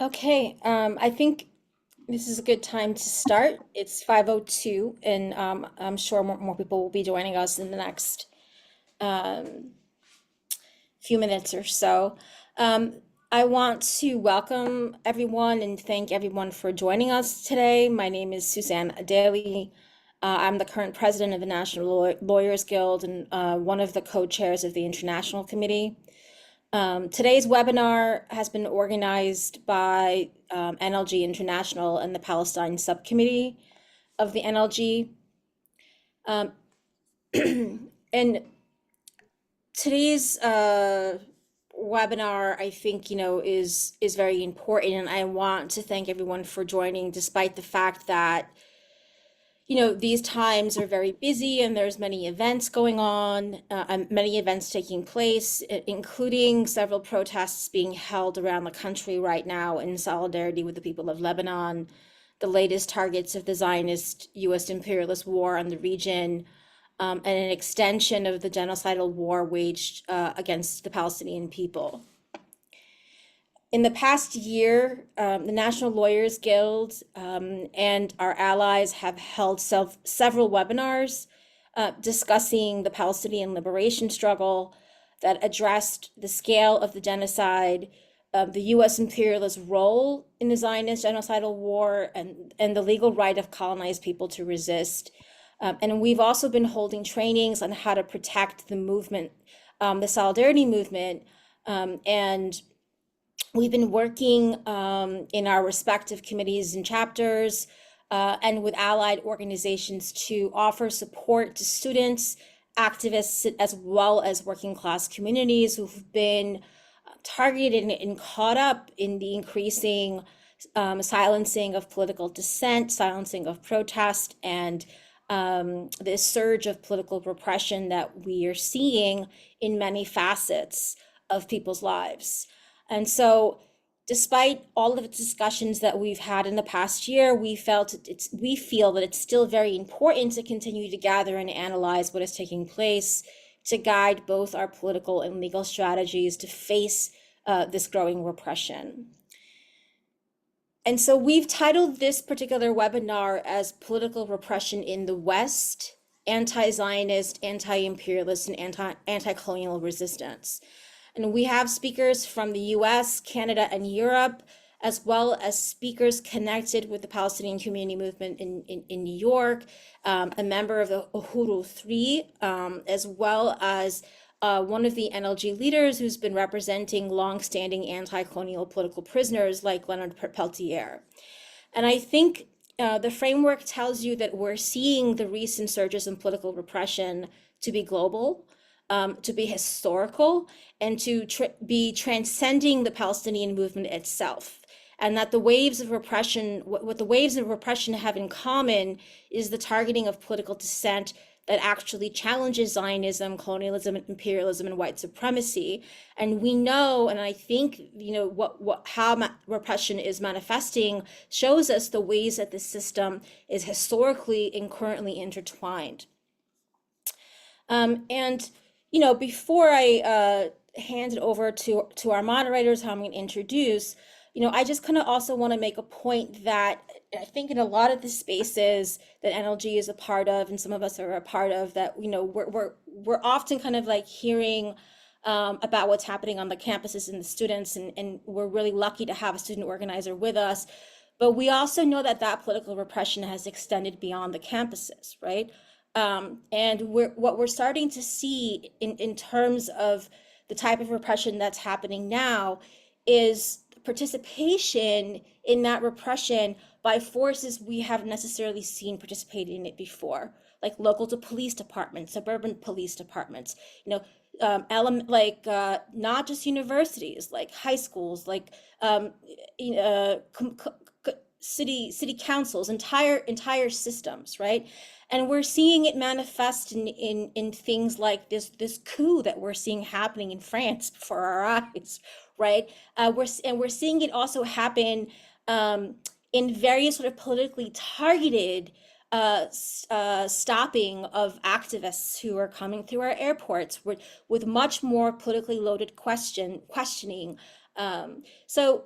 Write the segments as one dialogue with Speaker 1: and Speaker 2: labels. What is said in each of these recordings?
Speaker 1: Okay, I think this is a good time to start. It's 5:02, and I'm sure more people will be joining us in the next um, few minutes or so. Um, I want to welcome everyone and thank everyone for joining us today. My name is Suzanne Adeli. I'm the current president of the National Lawyers Guild and one of the co-chairs of the International Committee. Today's webinar has been organized by NLG International and the Palestine Subcommittee of the NLG. Um, and today's webinar, I think, is very important, and I want to thank everyone for joining, despite the fact that these times are very busy and there's many events going on, many events taking place, including several protests being held around the country right now in solidarity with the people of Lebanon, the latest targets of the Zionist U.S. imperialist war on the region, and an extension of the genocidal war waged against the Palestinian people. In the past year, the National Lawyers Guild and our allies have held several webinars discussing the Palestinian liberation struggle that addressed the scale of the genocide, the U.S. imperialist role in the Zionist genocidal war, and the legal right of colonized people to resist. And we've also been holding trainings on how to protect the movement, the solidarity movement, and we've been working in our respective committees and chapters and with allied organizations to offer support to students, activists, as well as working class communities who've been targeted and caught up in the increasing silencing of political dissent, silencing of protest, and this surge of political repression that we are seeing in many facets of people's lives. And so, despite all of the discussions that we've had in the past year, we feel that it's still very important to continue to gather and analyze what is taking place to guide both our political and legal strategies to face this growing repression. And so we've titled this particular webinar as Political Repression in the West, Anti-Zionist, Anti-Imperialist, and Anti-Colonial Resistance. And we have speakers from the US, Canada, and Europe, as well as speakers connected with the Palestinian community movement in New York, a member of the Uhuru 3, as well as one of the NLG leaders who's been representing longstanding anti-colonial political prisoners like Leonard Peltier. And I think the framework tells you that we're seeing the recent surges in political repression to be global, to be historical, and to be transcending the Palestinian movement itself. And that the waves of repression, what the waves of repression have in common is the targeting of political dissent that actually challenges Zionism, colonialism, imperialism, and white supremacy. And we know, and I think, how repression is manifesting shows us the ways that this system is historically and currently intertwined. And before I hand it over to our moderators, who I'm going to introduce, I just kind of also want to make a point that I think in a lot of the spaces that NLG is a part of, and some of us are a part of, that we're often kind of like hearing about what's happening on the campuses and the students, and we're really lucky to have a student organizer with us. But we also know that political repression has extended beyond the campuses, right? And what we're starting to see in terms of the type of repression that's happening now is participation in that repression by forces we haven't necessarily seen participate in it before, like local to police departments, suburban police departments, not just universities, like high schools, like city councils, entire systems, right? And we're seeing it manifest in things like this coup that we're seeing happening in France before our eyes, right? We're seeing it also happen in various sort of politically targeted stopping of activists who are coming through our airports with much more politically loaded questioning. So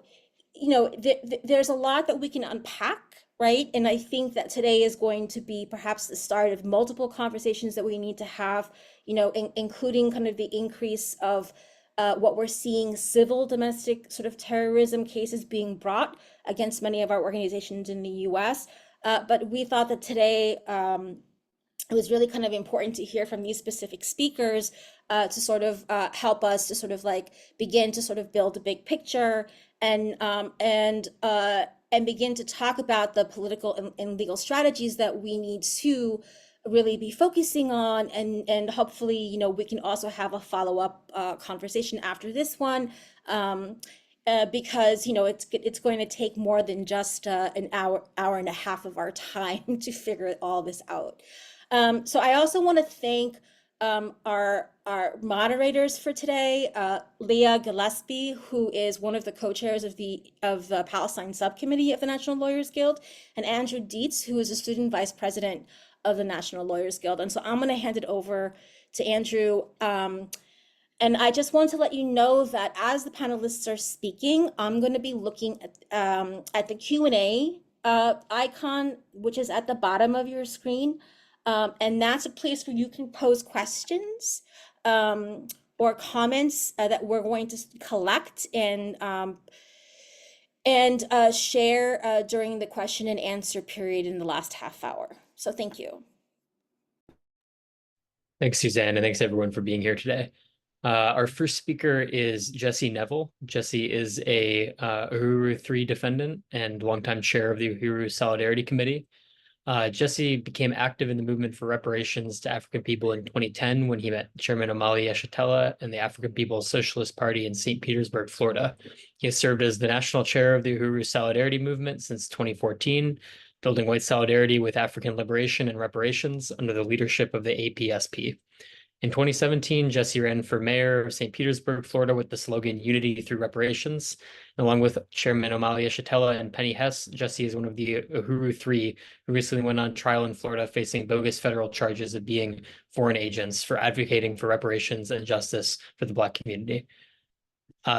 Speaker 1: there's a lot that we can unpack, right? And I think that today is going to be perhaps the start of multiple conversations that we need to have, including kind of the increase of what we're seeing civil domestic sort of terrorism cases being brought against many of our organizations in the US. But we thought that today, it was really kind of important to hear from these specific speakers to sort of help us to sort of like begin to sort of build a big picture and begin to talk about the political and legal strategies that we need to really be focusing on, and hopefully we can also have a follow-up conversation after this one, because it's going to take more than just an hour and a half of our time to figure all this out. So I also want to thank our moderators for today, Leah Gillespie, who is one of the co-chairs of the Palestine Subcommittee of the National Lawyers Guild, and Andrew Dietz, who is a student vice president of the National Lawyers Guild. And so I'm going to hand it over to Andrew. And I just want to let you know that as the panelists are speaking, I'm going to be looking at the Q&A icon, which is at the bottom of your screen. And that's a place where you can pose questions or comments that we're going to collect and share during the question and answer period in the last half hour. So thank you.
Speaker 2: Thanks, Suzanne, and thanks everyone for being here today. Our first speaker is Jesse Nevel. Jesse is a Uhuru 3 defendant and longtime chair of the Uhuru Solidarity Committee. Jesse became active in the movement for reparations to African people in 2010 when he met Chairman Omali Yeshitela and the African People's Socialist Party in St. Petersburg, Florida. He has served as the national chair of the Uhuru Solidarity movement since 2014, building white solidarity with African liberation and reparations under the leadership of the APSP. In 2017, Jesse ran for mayor of St. Petersburg, Florida, with the slogan Unity Through Reparations. And along with Chairman Omali Yeshitela and Penny Hess, Jesse is one of the Uhuru 3 who recently went on trial in Florida facing bogus federal charges of being foreign agents for advocating for reparations and justice for the Black community.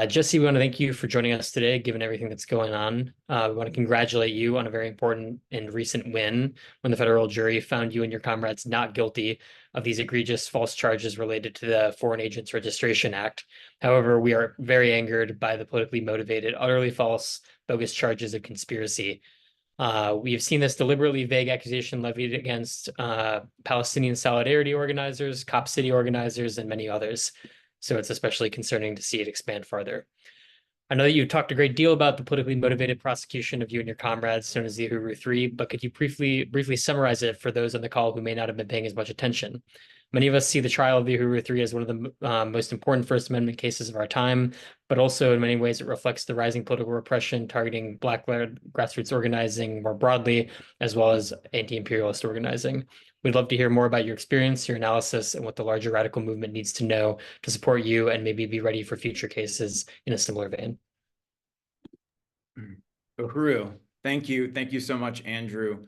Speaker 2: Jesse, we want to thank you for joining us today, given everything that's going on. We want to congratulate you on a very important and recent win when the federal jury found you and your comrades not guilty of these egregious false charges related to the Foreign Agents Registration Act. However, we are very angered by the politically motivated, utterly false, bogus charges of conspiracy. We have seen this deliberately vague accusation levied against Palestinian Solidarity organizers, Cop City organizers, and many others. So it's especially concerning to see it expand farther. I know that you talked a great deal about the politically motivated prosecution of you and your comrades, known as the Uhuru 3, but could you briefly summarize it for those on the call who may not have been paying as much attention? Many of us see the trial of the Uhuru 3 as one of the most important First Amendment cases of our time, but also in many ways it reflects the rising political repression targeting Black-led grassroots organizing more broadly, as well as anti-imperialist organizing. We'd love to hear more about your experience, your analysis, and what the larger radical movement needs to know to support you and maybe be ready for future cases in a similar vein.
Speaker 3: Uhuru, thank you. Thank you so much, Andrew,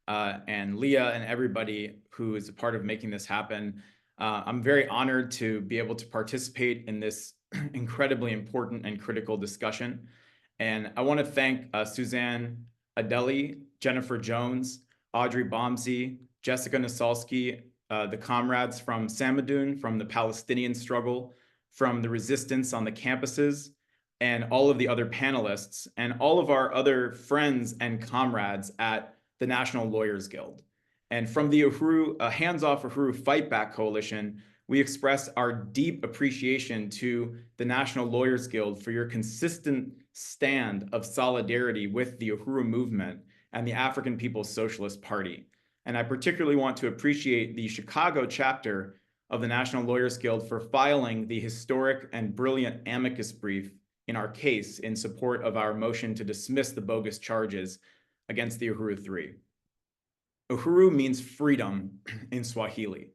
Speaker 3: and Leah, and everybody who is a part of making this happen. I'm very honored to be able to participate in this incredibly important and critical discussion. And I want to thank Suzanne Adeli, Jenipher Jones, Audrey Bomsey, Jessica Nasalski, the comrades from Samidoun, from the Palestinian struggle, from the resistance on the campuses, and all of the other panelists, and all of our other friends and comrades at the National Lawyers Guild. And from the Uhuru, Hands Off Uhuru Fight Back Coalition, we express our deep appreciation to the National Lawyers Guild for your consistent stand of solidarity with the Uhuru movement and the African People's Socialist Party. And I particularly want to appreciate the Chicago chapter of the National Lawyers Guild for filing the historic and brilliant amicus brief in our case in support of our motion to dismiss the bogus charges against the Uhuru 3. Uhuru means freedom in Swahili.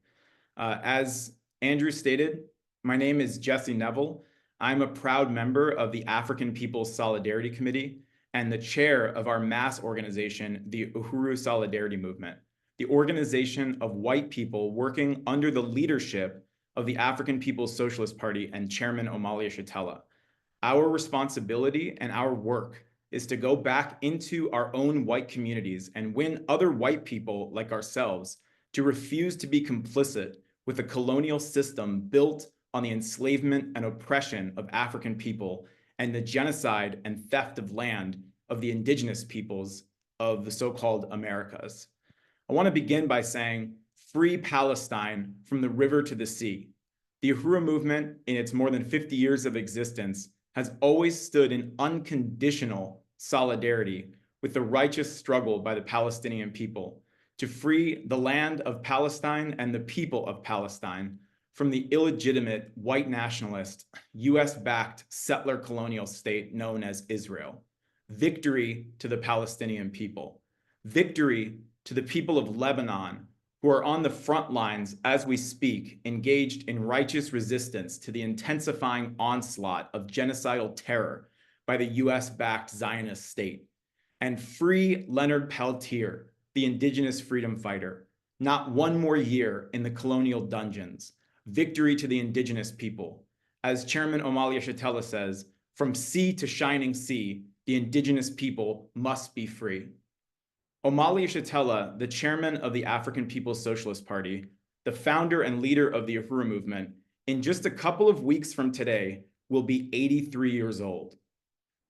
Speaker 3: As Andrew stated, my name is Jesse Nevel. I'm a proud member of the African People's Solidarity Committee and the chair of our mass organization, the Uhuru Solidarity Movement, the organization of white people working under the leadership of the African People's Socialist Party and Chairman Omali Yeshitela. Our responsibility and our work is to go back into our own white communities and win other white people like ourselves to refuse to be complicit with a colonial system built on the enslavement and oppression of African people and the genocide and theft of land of the indigenous peoples of the so-called Americas. I want to begin by saying, free Palestine from the river to the sea. The Uhuru movement, in its more than 50 years of existence, has always stood in unconditional solidarity with the righteous struggle by the Palestinian people to free the land of Palestine and the people of Palestine from the illegitimate white nationalist, US-backed settler colonial state known as Israel. Victory to the Palestinian people. Victory to the people of Lebanon, who are on the front lines as we speak, engaged in righteous resistance to the intensifying onslaught of genocidal terror by the US-backed Zionist state. And free Leonard Peltier, the indigenous freedom fighter. Not one more year in the colonial dungeons. Victory to the indigenous people. As Chairman Omali Yeshitela says, from sea to shining sea, the indigenous people must be free. Omali Yeshitela, the chairman of the African People's Socialist Party, the founder and leader of the Uhuru movement, in just a couple of weeks from today, will be 83 years old.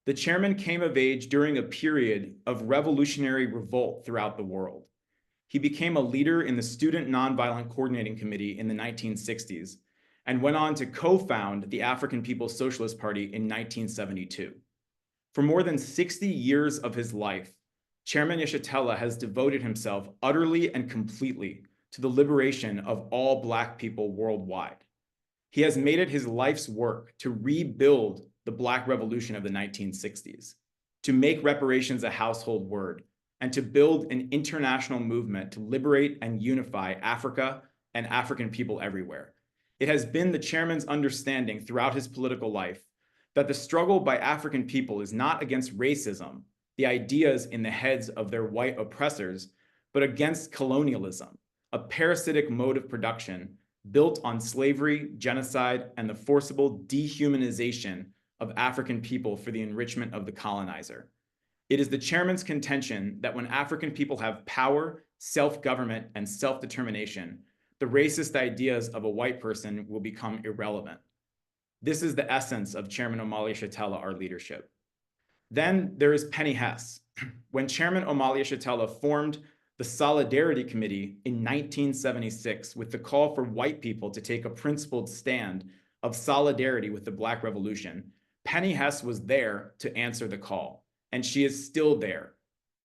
Speaker 3: The chairman came of age during a period of revolutionary revolt throughout the world. He became a leader in the Student Nonviolent Coordinating Committee in the 1960s and went on to co-found the African People's Socialist Party in 1972. For more than 60 years of his life, Chairman Yeshitela has devoted himself utterly and completely to the liberation of all Black people worldwide. He has made it his life's work to rebuild the Black Revolution of the 1960s, to make reparations a household word, and to build an international movement to liberate and unify Africa and African people everywhere. It has been the chairman's understanding throughout his political life that the struggle by African people is not against racism, the ideas in the heads of their white oppressors, but against colonialism, a parasitic mode of production built on slavery, genocide, and the forcible dehumanization of African people for the enrichment of the colonizer. It is the chairman's contention that when African people have power, self-government, and self-determination, the racist ideas of a white person will become irrelevant. This is the essence of Chairman Omali Yeshitela, our leadership. Then there is Penny Hess. When Chairman Omali Yeshitela formed the Solidarity Committee in 1976 with the call for white people to take a principled stand of solidarity with the Black Revolution, Penny Hess was there to answer the call, and she is still there.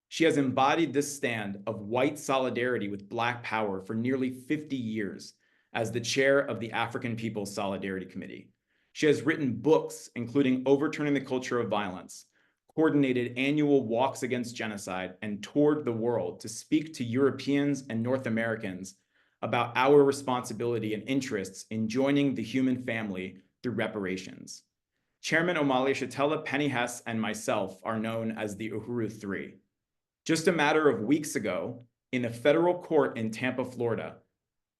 Speaker 3: She has embodied this stand of white solidarity with Black power for nearly 50 years as the chair of the African People's Solidarity Committee. She has written books, including Overturning the Culture of Violence, coordinated annual walks against genocide, and toured the world to speak to Europeans and North Americans about our responsibility and interests in joining the human family through reparations. Chairman Omali Yeshitela, Penny Hess, and myself are known as the Uhuru Three. Just a matter of weeks ago, in a federal court in Tampa, Florida,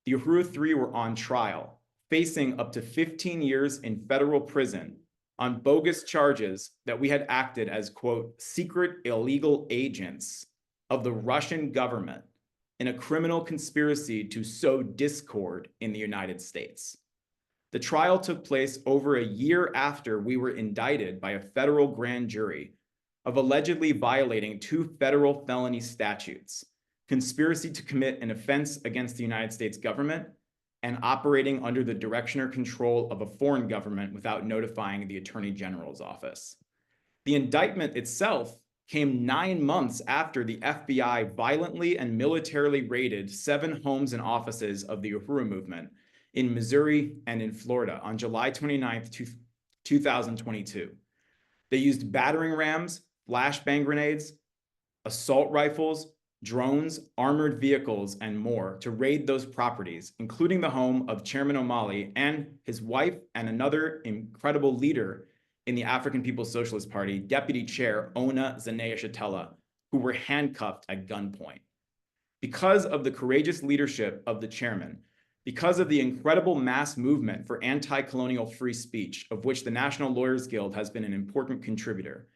Speaker 3: the Uhuru Three were on trial, facing up to 15 years in federal prison on bogus charges that we had acted as, quote, secret illegal agents of the Russian government in a criminal conspiracy to sow discord in the United States. The trial took place over a year after we were indicted by a federal grand jury of allegedly violating 2 federal felony statutes, conspiracy to commit an offense against the United States government and operating under the direction or control of a foreign government without notifying the Attorney General's office. The indictment itself came 9 months after the FBI violently and militarily raided 7 homes and offices of the Uhuru movement in Missouri and in Florida on July 29th, 2022. They used battering rams, flashbang grenades, assault rifles, drones, armored vehicles, and more to raid those properties, including the home of Chairman Omali and his wife and another incredible leader in the African People's Socialist Party, Deputy Chair Ona Zanea-Shatella, who were handcuffed at gunpoint. Because of the courageous leadership of the chairman, because of the incredible mass movement for anti-colonial free speech, of which the National Lawyers Guild has been an important contributor,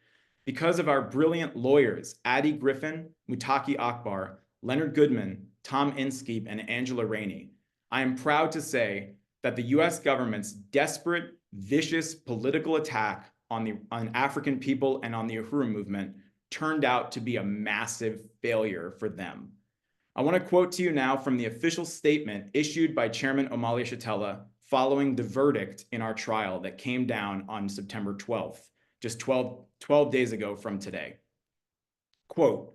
Speaker 3: because of our brilliant lawyers, Adi Griffin, Mutaki Akbar, Leonard Goodman, Tom Inskeep, and Angela Rainey, I am proud to say that the US government's desperate, vicious political attack on African people and on the Uhuru movement turned out to be a massive failure for them. I want to quote to you now from the official statement issued by Chairman Omali Yeshitela following the verdict in our trial that came down on September 12th, just 12 days ago from today. Quote,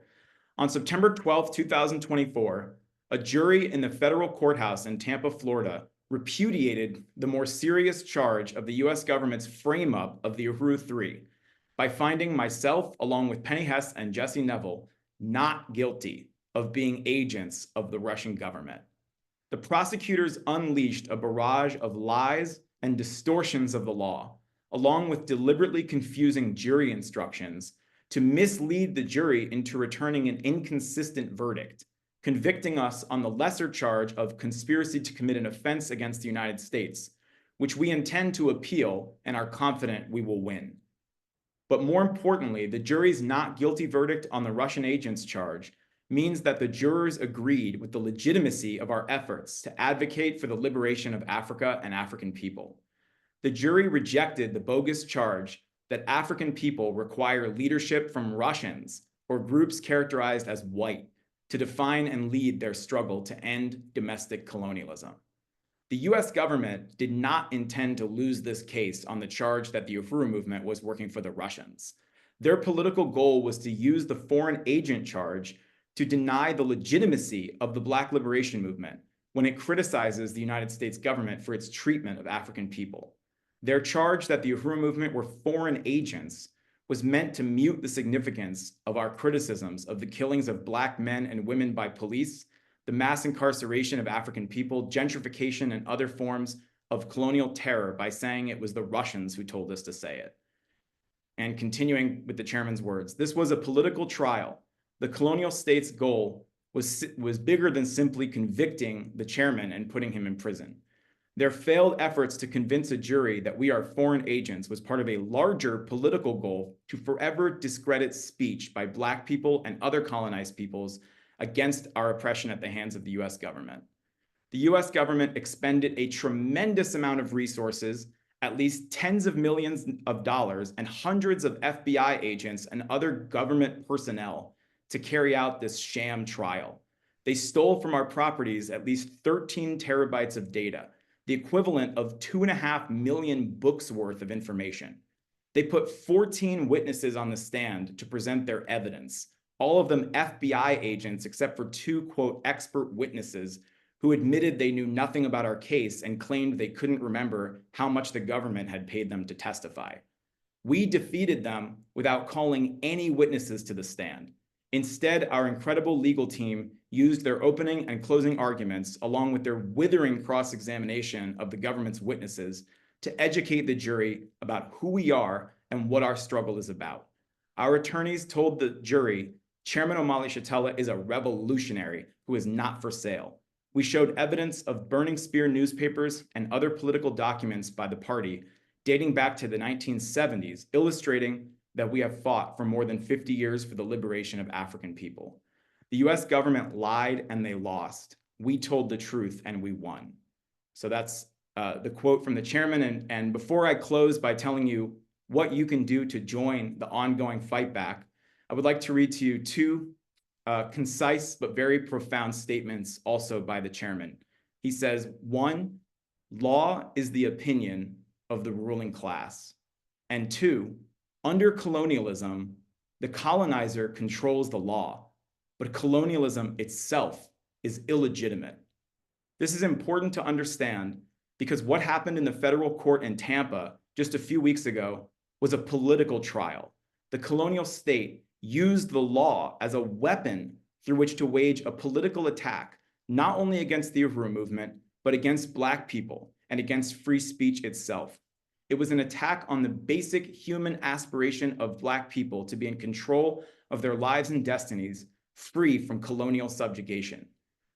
Speaker 3: on September 12th, 2024, a jury in the federal courthouse in Tampa, Florida, repudiated the more serious charge of the US government's frame-up of the Uhuru 3 by finding myself, along with Penny Hess and Jesse Nevel, not guilty of being agents of the Russian government. The prosecutors unleashed a barrage of lies and distortions of the law, along with deliberately confusing jury instructions to mislead the jury into returning an inconsistent verdict, convicting us on the lesser charge of conspiracy to commit an offense against the United States, which we intend to appeal and are confident we will win. But more importantly, the jury's not guilty verdict on the Russian agents charge means that the jurors agreed with the legitimacy of our efforts to advocate for the liberation of Africa and African people. The jury rejected the bogus charge that African people require leadership from Russians or groups characterized as white to define and lead their struggle to end domestic colonialism. The US government did not intend to lose this case on the charge that the Uhuru movement was working for the Russians. Their political goal was to use the foreign agent charge to deny the legitimacy of the Black liberation movement when it criticizes the United States government for its treatment of African people. Their charge that the Uhuru movement were foreign agents was meant to mute the significance of our criticisms of the killings of Black men and women by police, the mass incarceration of African people, gentrification, and other forms of colonial terror by saying it was the Russians who told us to say it. And continuing with the chairman's words, this was a political trial. The colonial state's goal was bigger than simply convicting the chairman and putting him in prison. Their failed efforts to convince a jury that we are foreign agents was part of a larger political goal to forever discredit speech by Black people and other colonized peoples against our oppression at the hands of the US government. The US government expended a tremendous amount of resources, at least tens of millions of dollars, and hundreds of FBI agents and other government personnel to carry out this sham trial. They stole from our properties at least 13 terabytes of data, the equivalent of 2.5 million books worth of information. They put 14 witnesses on the stand to present their evidence, all of them FBI agents except for 2, quote, expert witnesses who admitted they knew nothing about our case and claimed they couldn't remember how much the government had paid them to testify. We defeated them without calling any witnesses to the stand. Instead, our incredible legal team used their opening and closing arguments, along with their withering cross-examination of the government's witnesses, to educate the jury about who we are and what our struggle is about. Our attorneys told the jury, Chairman Omali Yeshitela is a revolutionary who is not for sale. We showed evidence of burning spear newspapers and other political documents by the party dating back to the 1970s, illustrating that we have fought for more than 50 years for the liberation of African people. The US government lied and they lost. We told the truth and we won. So that's the quote from the chairman. And before I close by telling you what you can do to join the ongoing fight back, I would like to read to you two concise but very profound statements also by the chairman. He says, 1, law is the opinion of the ruling class. And 2, under colonialism, the colonizer controls the law, but colonialism itself is illegitimate. This is important to understand because what happened in the federal court in Tampa just a few weeks ago was a political trial. The colonial state used the law as a weapon through which to wage a political attack, not only against the Uhuru movement, but against Black people and against free speech itself. It was an attack on the basic human aspiration of Black people to be in control of their lives and destinies, free from colonial subjugation.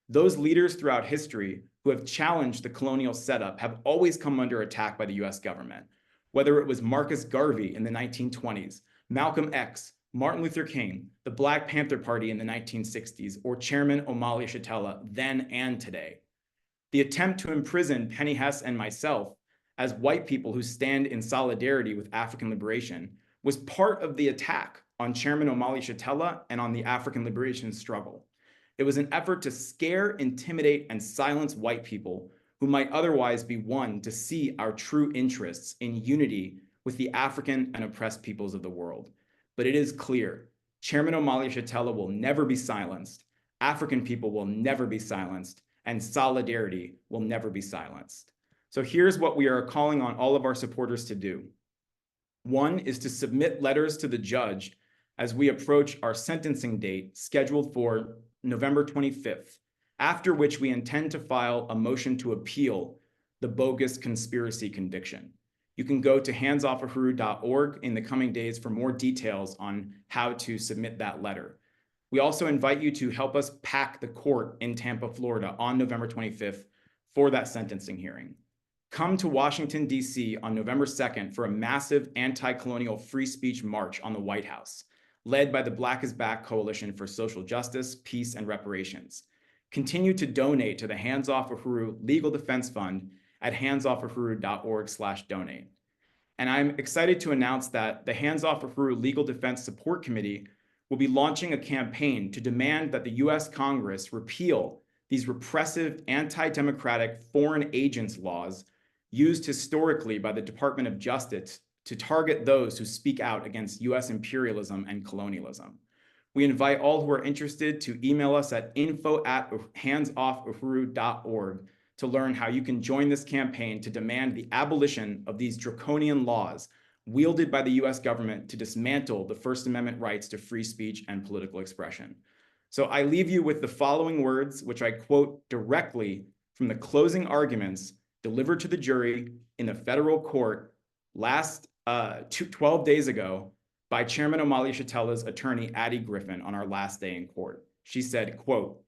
Speaker 3: Those leaders throughout history who have challenged the colonial setup have always come under attack by the US government, whether it was Marcus Garvey in the 1920s, Malcolm X, Martin Luther King, the Black Panther Party in the 1960s, or Chairman Omali Yeshitela then and today. The attempt to imprison Penny Hess and myself as white people who stand in solidarity with African liberation was part of the attack on Chairman Omali Yeshitela and on the African liberation struggle. It was an effort to scare, intimidate, and silence white people who might otherwise be won to see our true interests in unity with the African and oppressed peoples of the world. But it is clear, Chairman Omali Yeshitela will never be silenced, African people will never be silenced, and solidarity will never be silenced. So here's what we are calling on all of our supporters to do. One is to submit letters to the judge as we approach our sentencing date scheduled for November 25th, after which we intend to file a motion to appeal the bogus conspiracy conviction. You can go to handsoffuhuru.org in the coming days for more details on how to submit that letter. We also invite you to help us pack the court in Tampa, Florida on November 25th for that sentencing hearing. Come to Washington, D.C. on November 2nd for a massive anti-colonial free speech march on the White House, led by the Black is Back Coalition for Social Justice, Peace, and Reparations. Continue to donate to the Hands Off Uhuru Legal Defense Fund at handsoffuhuru.org/donate. And I'm excited to announce that the Hands Off Uhuru Legal Defense Support Committee will be launching a campaign to demand that the US Congress repeal these repressive, anti-democratic foreign agents laws used historically by the Department of Justice to target those who speak out against US imperialism and colonialism. We invite all who are interested to email us at info@handsoffuhuru.org to learn how you can join this campaign to demand the abolition of these draconian laws wielded by the US government to dismantle the First Amendment rights to free speech and political expression. So I leave you with the following words, which I quote directly from the closing arguments delivered to the jury in the federal court 12 days ago by Chairman Omali Yeshitela's attorney, Addie Griffin, on our last day in court. She said, quote,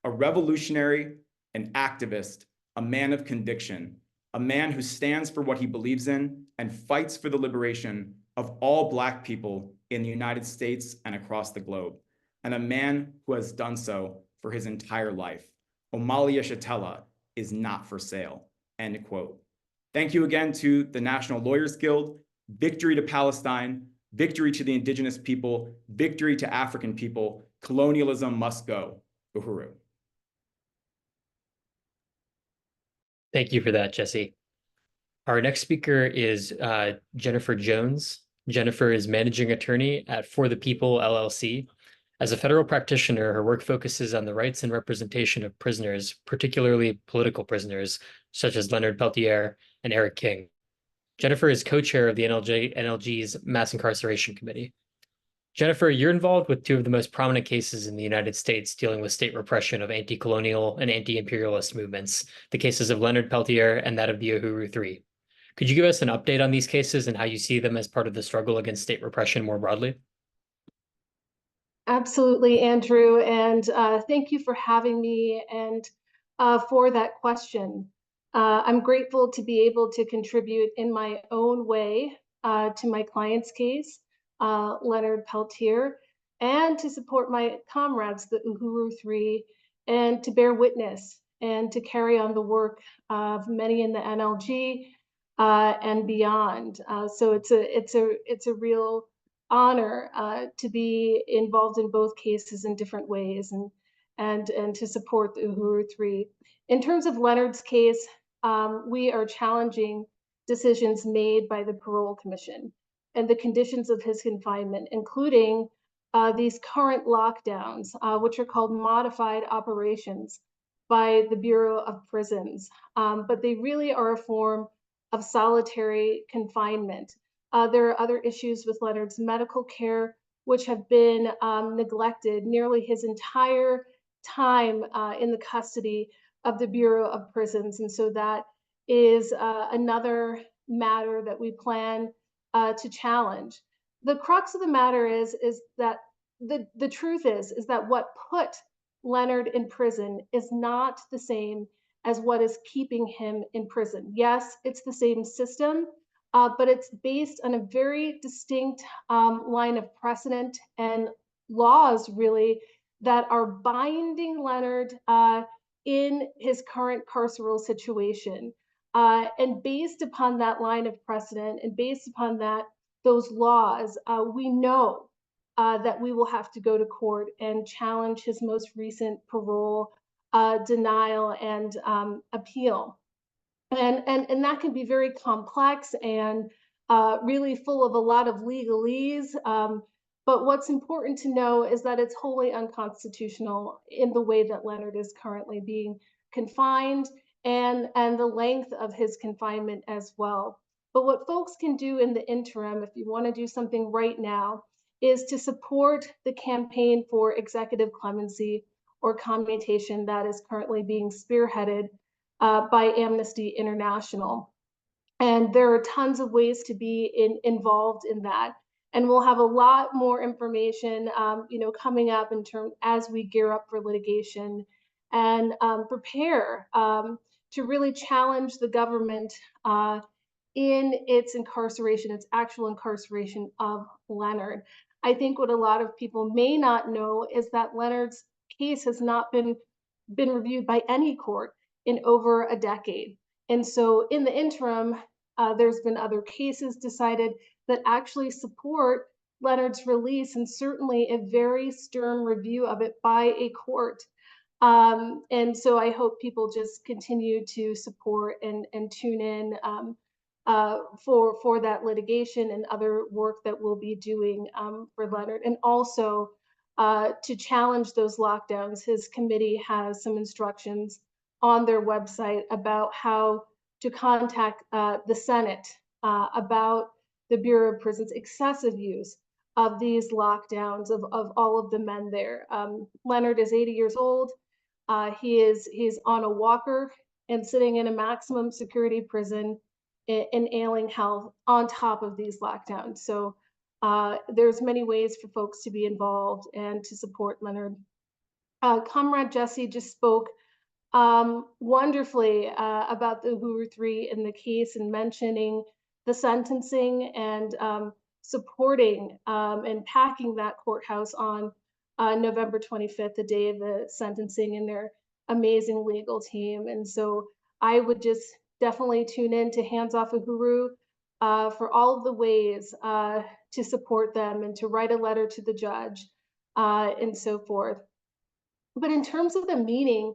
Speaker 3: "A revolutionary, an activist, a man of conviction, a man who stands for what he believes in and fights for the liberation of all Black people in the United States and across the globe, and a man who has done so for his entire life. Omali Yeshitela is not for sale," end quote. Thank you again to the National Lawyers Guild. Victory to Palestine, victory to the indigenous people, victory to African people. Colonialism must go. Uhuru.
Speaker 2: Thank you for that, Jesse. Our next speaker is Jenipher Jones. Jenipher is managing attorney at For the People, LLC. As a federal practitioner, her work focuses on the rights and representation of prisoners, particularly political prisoners, such as Leonard Peltier and Eric King. Jenipher is co-chair of the NLG's Mass Incarceration Committee. Jenipher, you're involved with two of the most prominent cases in the United States dealing with state repression of anti-colonial and anti-imperialist movements, the cases of Leonard Peltier and that of the Uhuru Three. Could you give us an update on these cases and how you see them as part of the struggle against state repression more broadly?
Speaker 4: Absolutely, Andrew, and thank you for having me and for that question. I'm grateful to be able to contribute in my own way to my client's case, Leonard Peltier, and to support my comrades, the Uhuru Three, and to bear witness and to carry on the work of many in the NLG and beyond. So it's a real honor to be involved in both cases in different ways and to support the Uhuru Three. In terms of Leonard's case, we are challenging decisions made by the Parole Commission and the conditions of his confinement, including these current lockdowns, which are called modified operations by the Bureau of Prisons. But they really are a form of solitary confinement. There are other issues with Leonard's medical care, which have been neglected nearly his entire time in the custody of the Bureau of Prisons. And so that is another matter that we plan to challenge. The crux of the matter is that the truth is that what put Leonard in prison is not the same as what is keeping him in prison. Yes, it's the same system, but it's based on a very distinct line of precedent and laws, really, that are binding Leonard in his current carceral situation. And based upon that line of precedent and based upon those laws, we know that we will have to go to court and challenge his most recent parole denial and appeal. And that can be very complex and really full of a lot of legalese. But what's important to know is that it's wholly unconstitutional in the way that Leonard is currently being confined and the length of his confinement as well. But what folks can do in the interim, if you want to do something right now, is to support the campaign for executive clemency or commutation that is currently being spearheaded by Amnesty International. And there are tons of ways to be involved in that. And we'll have a lot more information, coming up in terms as we gear up for litigation and prepare to really challenge the government in its incarceration, its actual incarceration of Leonard. I think what a lot of people may not know is that Leonard's case has not been reviewed by any court in over a decade. And so in the interim, there's been other cases decided that actually support Leonard's release, and certainly a very stern review of it by a court. And so I hope people just continue to support and tune in for that litigation and other work that we'll be doing for Leonard. And also to challenge those lockdowns, his committee has some instructions on their website about how to contact the Senate about the Bureau of Prisons' excessive use of these lockdowns of all of the men there. Leonard is 80 years old. He's on a walker and sitting in a maximum security prison in ailing health on top of these lockdowns. So there's many ways for folks to be involved and to support Leonard. Comrade Jesse just spoke wonderfully about the Uhuru 3 in the case and mentioning the sentencing and supporting and packing that courthouse on November 25th, the day of the sentencing, and their amazing legal team. And so I would just definitely tune in to Hands Off Uhuru for all of the ways to support them and to write a letter to the judge and so forth. But in terms of the meaning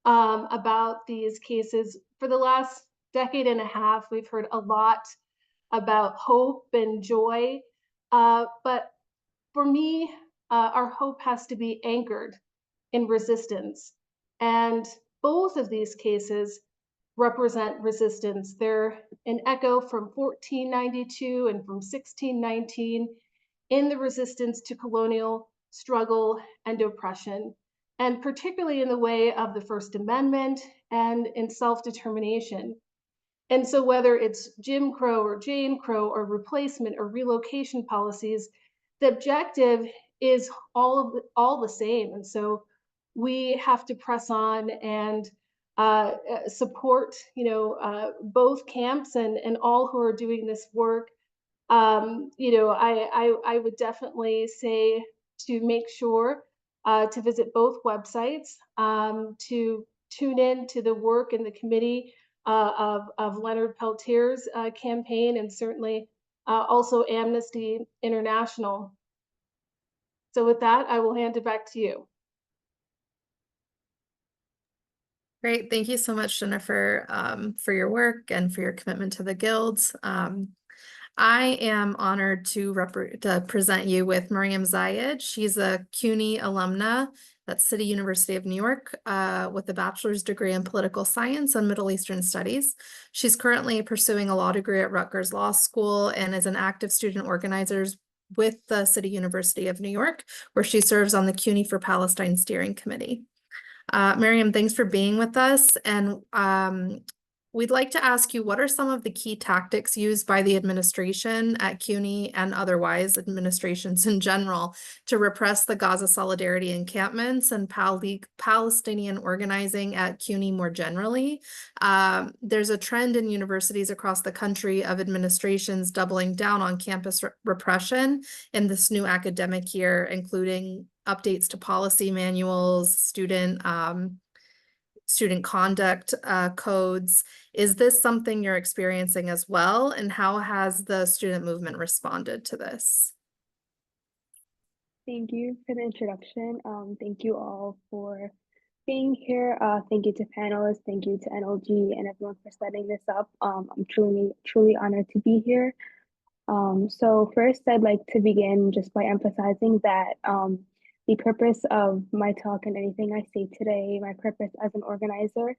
Speaker 4: about these cases, for the last decade and a half, we've heard a lot about hope and joy. But for me, our hope has to be anchored in resistance. And both of these cases represent resistance. They're an echo from 1492 and from 1619 in the resistance to colonial struggle and oppression, and particularly in the way of the First Amendment and in self-determination. And so whether it's Jim Crow or Jane Crow or replacement or relocation policies, the objective is all the same. And so we have to press on and support, both camps and all who are doing this work. I would definitely say to make sure to visit both websites, to tune in to the work in the committee of Leonard Peltier's campaign, and certainly also Amnesty International. So with that, I will hand it back to you.
Speaker 5: Great. Thank you so much, Jenipher, for your work and for your commitment to the guilds. I am honored to present you with Mariam Zaid. She's a CUNY alumna at City University of New York with a bachelor's degree in political science and Middle Eastern studies. She's currently pursuing a law degree at Rutgers Law School and is an active student organizer with the City University of New York, where she serves on the CUNY for Palestine Steering Committee. Mariam, thanks for being with us. And we'd like to ask you, what are some of the key tactics used by the administration at CUNY and otherwise administrations in general to repress the Gaza Solidarity encampments and Palestinian organizing at CUNY more generally? There's a trend in universities across the country of administrations doubling down on campus repression in this new academic year, including updates to policy manuals, student conduct codes. Is this something you're experiencing as well? And how has the student movement responded to this?
Speaker 6: Thank you for the introduction. Thank you all for being here. Thank you to panelists. Thank you to NLG and everyone for setting this up. I'm truly honored to be here. So first, I'd like to begin just by emphasizing that the purpose of my talk and anything I say today, my purpose as an organizer,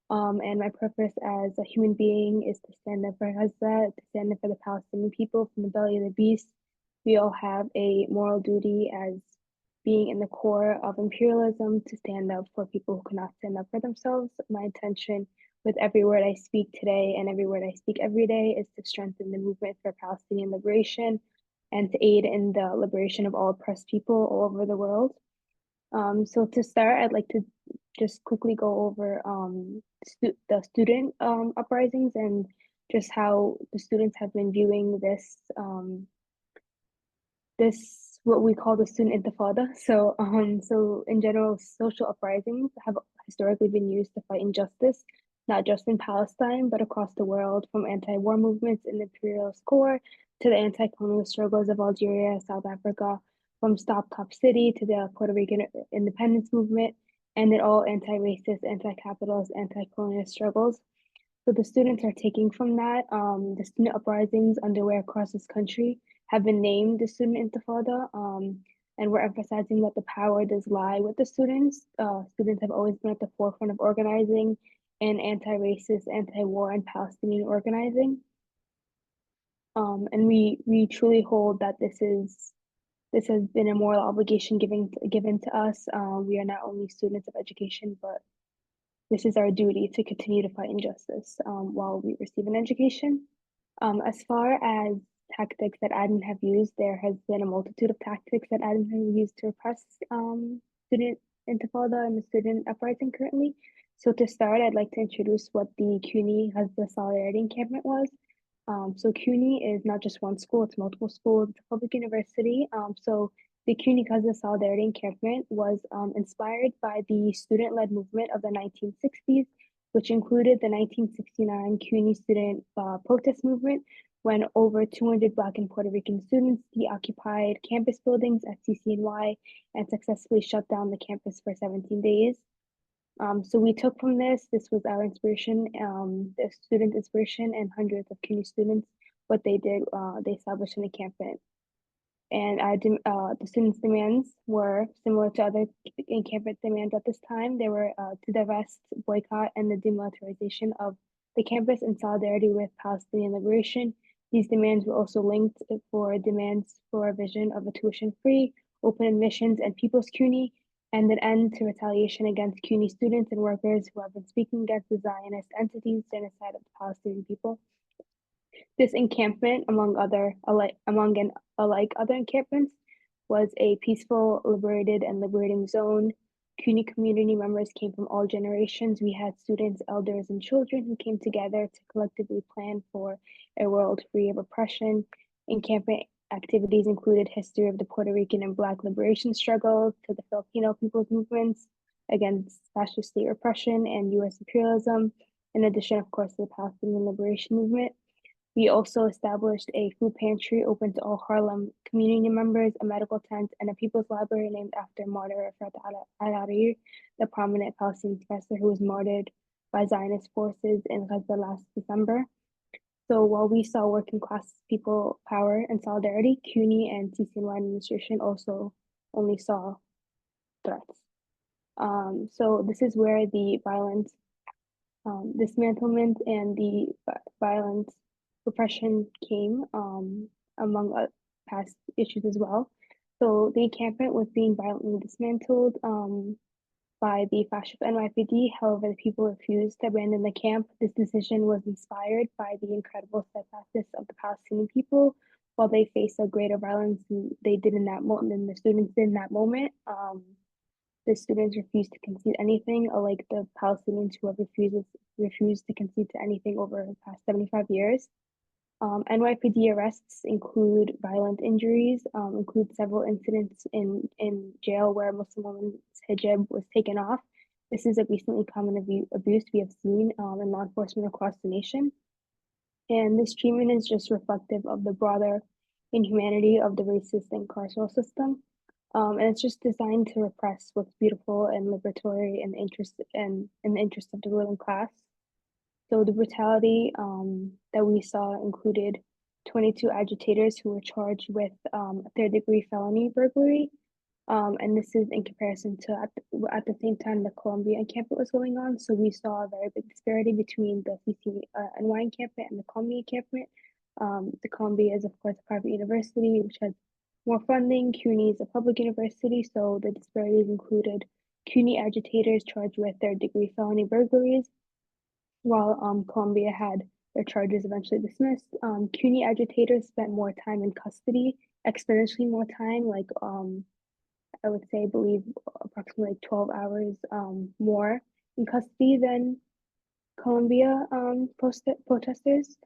Speaker 6: and my purpose as a human being is to stand up for Gaza, to stand up for the Palestinian people from the belly of the beast. We all have a moral duty as being in the core of imperialism to stand up for people who cannot stand up for themselves. My intention with every word I speak today and every word I speak every day is to strengthen the movement for Palestinian liberation and to aid in the liberation of all oppressed people all over the world. So to start, I'd like to just quickly go over the student uprisings and just how the students have been viewing this what we call the student intifada. So in general, social uprisings have historically been used to fight injustice, not just in Palestine, but across the world, from anti-war movements in the imperialist core to the anti-colonial struggles of Algeria, South Africa, from Stop Cop City to the Puerto Rican independence movement, and in all anti-racist, anti-capitalist, anti-colonial struggles. So the students are taking from that. The student uprisings underway across this country have been named the Student Intifada, and we're emphasizing that the power does lie with the students. Students have always been at the forefront of organizing and anti-racist, anti-war, and Palestinian organizing. And we truly hold that this has been a moral obligation given to us. We are not only students of education, but this is our duty to continue to fight injustice while we receive an education. As far as tactics that admin have used, there has been a multitude of tactics that admin have used to repress student intifada and the student uprising currently. So to start, I'd like to introduce what the CUNY Gaza Solidarity encampment was. So CUNY is not just one school, it's multiple schools, it's a public university. So the CUNY Gaza Solidarity encampment was inspired by the student-led movement of the 1960s, which included the 1969 CUNY student protest movement, when over 200 Black and Puerto Rican students deoccupied campus buildings at CCNY and successfully shut down the campus for 17 days. So we took from this was our inspiration, the student inspiration, and hundreds of CUNY students, what they did, they established an encampment. And the students' demands were similar to other encampment demands at this time. They were to divest, boycott, and the demilitarization of the campus in solidarity with Palestinian liberation. These demands were also linked for demands for a vision of a tuition-free, open admissions, and people's CUNY, and an end to retaliation against CUNY students and workers who have been speaking against the Zionist entities' genocide of the Palestinian people. This encampment, among other encampments, was a peaceful, liberated, and liberating zone. CUNY community members came from all generations. We had students, elders, and children who came together to collectively plan for a world free of oppression. Encampment activities included history of the Puerto Rican and Black liberation struggle to the Filipino people's movements against fascist state repression and US imperialism, in addition, of course, to the Palestinian liberation movement. We also established a food pantry open to all Harlem community members, a medical tent, and a people's library named after martyr Rafat al-Hariri, the prominent Palestinian professor who was martyred by Zionist forces in Gaza last December. So while we saw working class people power and solidarity, CUNY and CCNY administration also only saw threats. So this is where the violent dismantlement and the violent repression came, among past issues as well. So the encampment was being violently dismantled by the fascist NYPD. However, the people refused to abandon the camp. This decision was inspired by the incredible steadfastness of the Palestinian people while they faced a greater violence than they did in that moment, than the students did in that moment. The students refused to concede anything, like the Palestinians who have refused to concede to anything over the past 75 years. NYPD arrests include violent injuries, include several incidents in jail where a Muslim woman's hijab was taken off. This is a recently common abuse we have seen in law enforcement across the nation. And this treatment is just reflective of the broader inhumanity of the racist and carceral system. And it's just designed to repress what's beautiful and liberatory in the interest of the ruling class. So the brutality that we saw included 22 agitators who were charged with a third-degree felony burglary. And this is in comparison to at the same time the Columbia encampment was going on. So we saw a very big disparity between the CCNY encampment and the Columbia encampment. The Columbia is of course a private university which has more funding. CUNY is a public university, so the disparities included CUNY agitators charged with third-degree felony burglaries, while Columbia had their charges eventually dismissed. CUNY agitators spent more time in custody, exponentially more time, like I would say, I believe approximately 12 hours more in custody than Columbia protesters.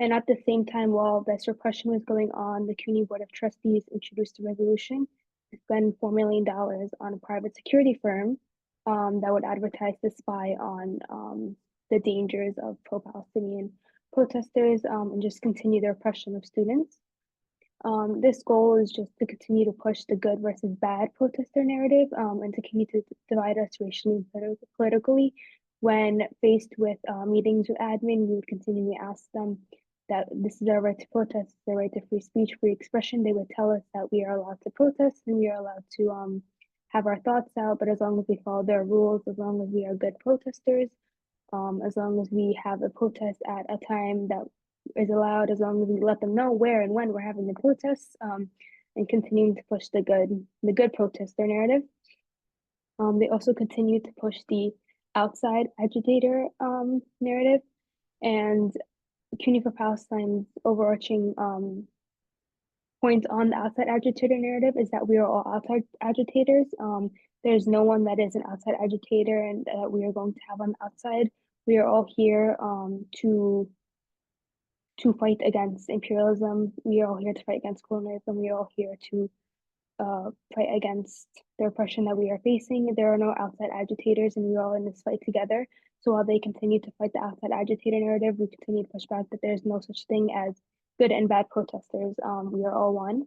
Speaker 6: And at the same time, while this repression was going on, the CUNY Board of Trustees introduced a resolution to spend $4 million on a private security firm that would advertise to spy on the dangers of pro-Palestinian protesters and just continue the repression of students. This goal is just to continue to push the good versus bad protester narrative and to continue to divide us racially and politically. When faced with meetings with admin, we would continually ask them that this is our right to protest, their right to free speech, free expression. They would tell us that we are allowed to protest and we are allowed to have our thoughts out, but as long as we follow their rules, as long as we are good protesters, as long as we have a protest at a time that is allowed, as long as we let them know where and when we're having the protests, and continuing to push the good protester narrative. They also continue to push the outside agitator narrative, and CUNY for Palestine's overarching point on the outside agitator narrative is that we are all outside agitators. There's no one that is an outside agitator and that we are going to have on the outside. We are all here to fight against imperialism. We are all here to fight against colonialism. We are all here to fight against the oppression that we are facing. There are no outside agitators and we're all in this fight together. So while they continue to fight the outside agitator narrative, we continue to push back that there's no such thing as good and bad protesters. We are all one.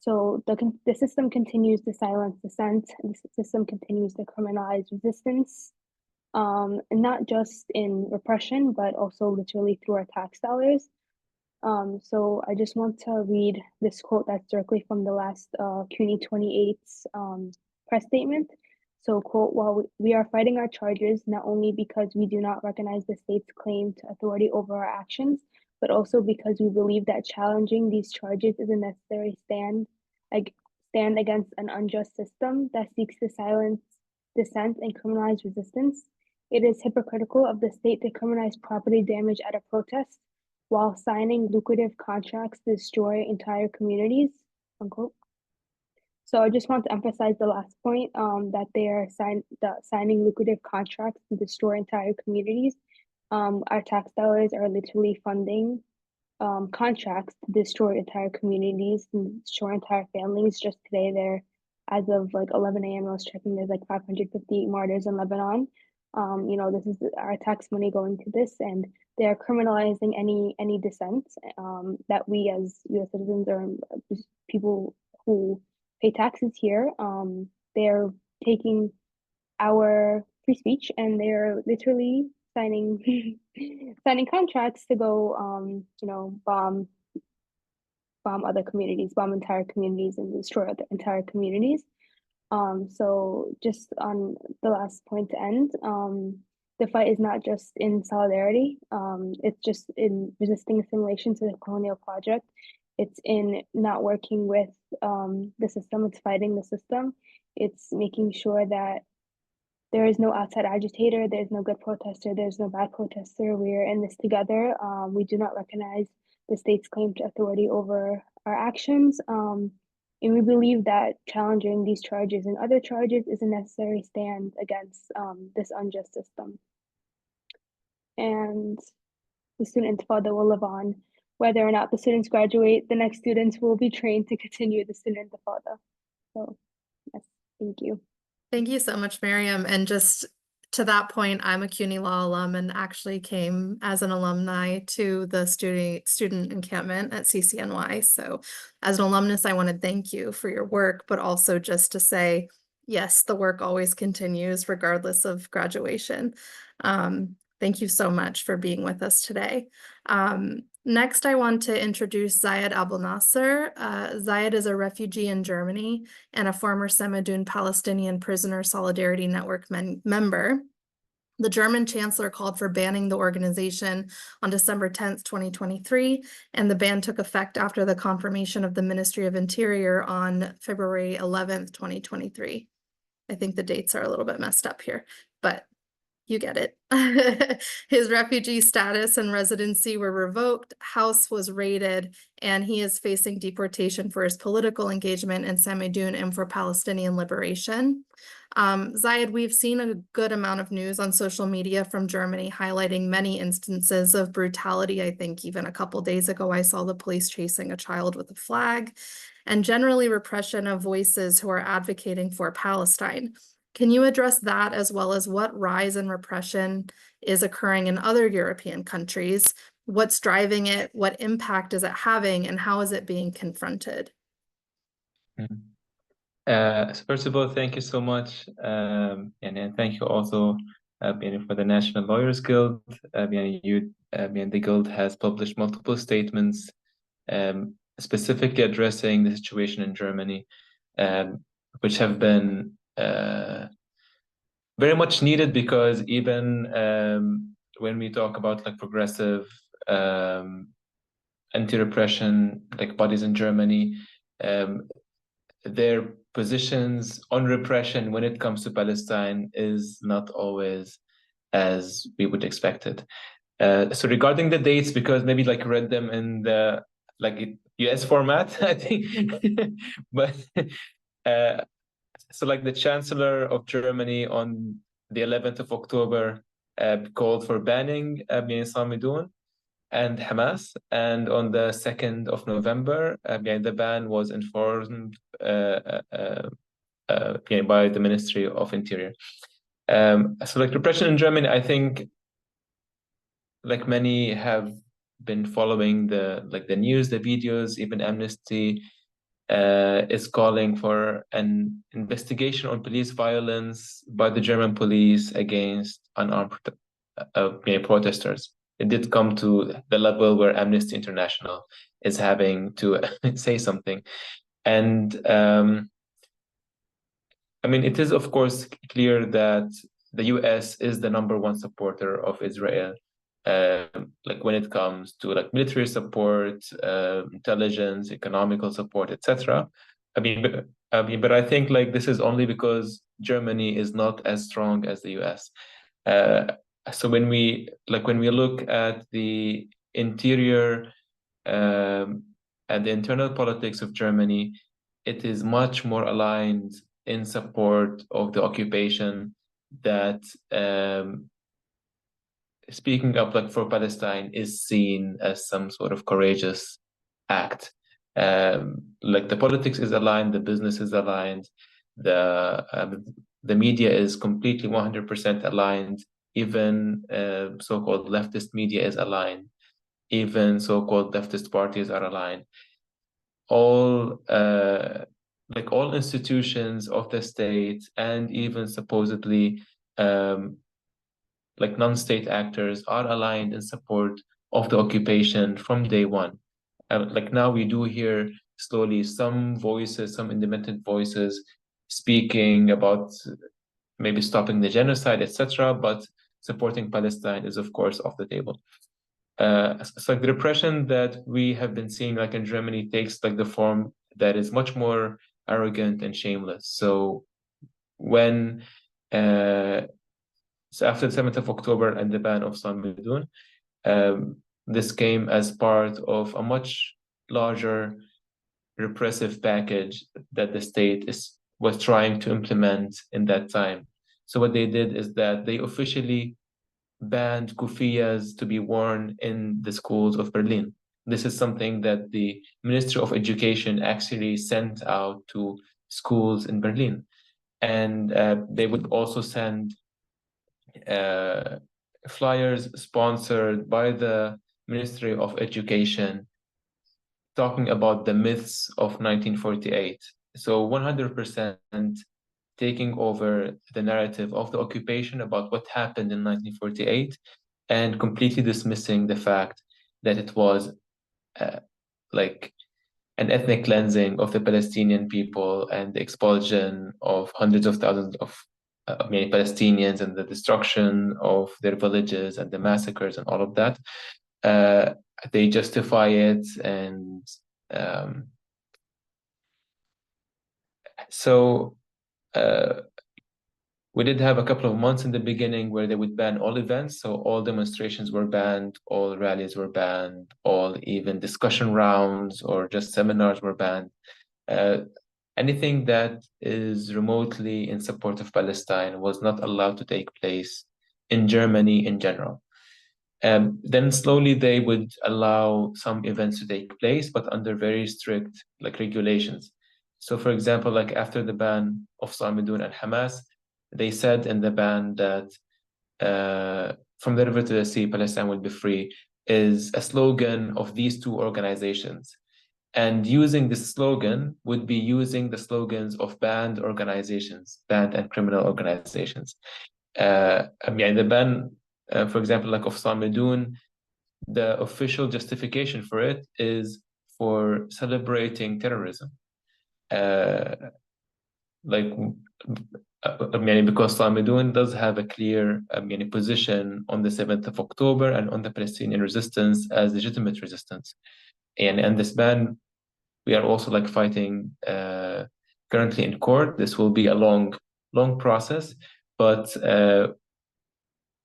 Speaker 6: So the system continues to silence dissent, and the system continues to criminalize resistance, and not just in repression, but also literally through our tax dollars. So I just want to read this quote that's directly from the last CUNY 28's press statement. So, quote, while we are fighting our charges, not only because we do not recognize the state's claim to authority over our actions, but also because we believe that challenging these charges is a necessary stand against an unjust system that seeks to silence dissent and criminalize resistance. It is hypocritical of the state to criminalize property damage at a protest while signing lucrative contracts to destroy entire communities, unquote. So I just want to emphasize the last point, that they are signing lucrative contracts to destroy entire communities. Our tax dollars are literally funding contracts to destroy entire communities and destroy entire families. Just today, there, as of like 11 a.m., I was checking, there's like 550 martyrs in Lebanon. This is our tax money going to this, and they are criminalizing any dissent that we as U.S. citizens or people who pay taxes here. They're taking our free speech and they're literally signing signing contracts to go bomb other communities, bomb entire communities and destroy other entire communities. So just on the last point to end, the fight is not just in solidarity, it's just in resisting assimilation to the colonial project. it's in not working with the system, it's fighting the system. It's making sure that there is no outside agitator, there's no good protester, there's no bad protester. We're in this together. We do not recognize the state's claim to authority over our actions. And we believe that challenging these charges and other charges is a necessary stand against this unjust system. And the student intifada will live on. Whether or not the students graduate, the next students will be trained to continue the student intifada. So, yes, thank you.
Speaker 5: Thank you so much, Miriam. And just to that point, I'm a CUNY Law alum and actually came as an alumni to the student encampment at CCNY. So as an alumnus, I want to thank you for your work, but also just to say, yes, the work always continues regardless of graduation. Thank you so much for being with us today. Next, I want to introduce Zaid Abdulnasser. Zaid is a refugee in Germany and a former Samidoun Palestinian Prisoner Solidarity Network member. The German chancellor called for banning the organization on December 10th, 2023, and the ban took effect after the confirmation of the Ministry of Interior on February 11th, 2023. I think the dates are a little bit messed up here, but you get it. His refugee status and residency were revoked, house was raided, and he is facing deportation for his political engagement in Samidoun and for Palestinian liberation. Zaid, we've seen a good amount of news on social media from Germany highlighting many instances of brutality. I think even a couple days ago, I saw the police chasing a child with a flag, and generally repression of voices who are advocating for Palestine. Can you address that as well as what rise in repression is occurring in other European countries? What's driving it? What impact is it having? And how is it being confronted?
Speaker 7: So first of all, thank you so much. And thank you also for the National Lawyers Guild. The Guild has published multiple statements specifically addressing the situation in Germany, which have been very much needed, because even when we talk about like progressive anti-repression like bodies in Germany, their positions on repression when it comes to Palestine is not always as we would expect it. So regarding the dates, because maybe like read them in the like US format, I think, but so like the Chancellor of Germany on the 11th of October called for banning Samidoun and Hamas, and on the 2nd of November, the ban was informed by the Ministry of Interior. So like repression in Germany, I think like many have been following the news, the videos, even Amnesty is calling for an investigation on police violence by the German police against unarmed protesters. It did come to the level where Amnesty International is having to say something. And I mean, it is of course clear that the US is the #1 supporter of Israel, like when it comes to like military support, intelligence, economical support, etc. But I think like this is only because Germany is not as strong as the US. So when we look at the interior and the internal politics of Germany, it is much more aligned in support of the occupation, that speaking up like for Palestine is seen as some sort of courageous act. Like the politics is aligned, the business is aligned, the media is completely 100% aligned. Even so-called leftist media is aligned. Even so-called leftist parties are aligned. All institutions of the state, and even supposedly like non-state actors, are aligned in support of the occupation from day one. Like now we do hear slowly some voices, some independent voices speaking about maybe stopping the genocide, etc., but supporting Palestine is of course off the table. so like the repression that we have been seeing like in Germany takes like the form that is much more arrogant and shameless. So when so after the 7th of October and the ban of Samidoun, this came as part of a much larger repressive package that the state was trying to implement in that time. So what they did is that they officially banned kufiyas to be worn in the schools of Berlin. This is something that the Ministry of Education actually sent out to schools in Berlin. And they would also send flyers sponsored by the Ministry of Education talking about the myths of 1948. So 100% taking over the narrative of the occupation about what happened in 1948 and completely dismissing the fact that it was like an ethnic cleansing of the Palestinian people and the expulsion of hundreds of thousands of many Palestinians and the destruction of their villages and the massacres and all of that. They justify it, and so we did have a couple of months in the beginning where they would ban all events. So all demonstrations were banned, all rallies were banned, all even discussion rounds or just seminars were banned. Anything that is remotely in support of Palestine was not allowed to take place in Germany in general. Then slowly they would allow some events to take place, but under very strict regulations. So for example, after the ban of Samidoun and Hamas, they said in the ban that from the river to the sea, Palestine will be free is a slogan of these two organizations. And using this slogan would be using the slogans of banned organizations, banned and criminal organizations. The ban, for example, of Samidoun, the official justification for it is for celebrating terrorism. Because Samidoun does have a clear position on the 7th of October and on the Palestinian resistance as legitimate resistance. And this ban, we are also fighting currently in court. This will be a long process, but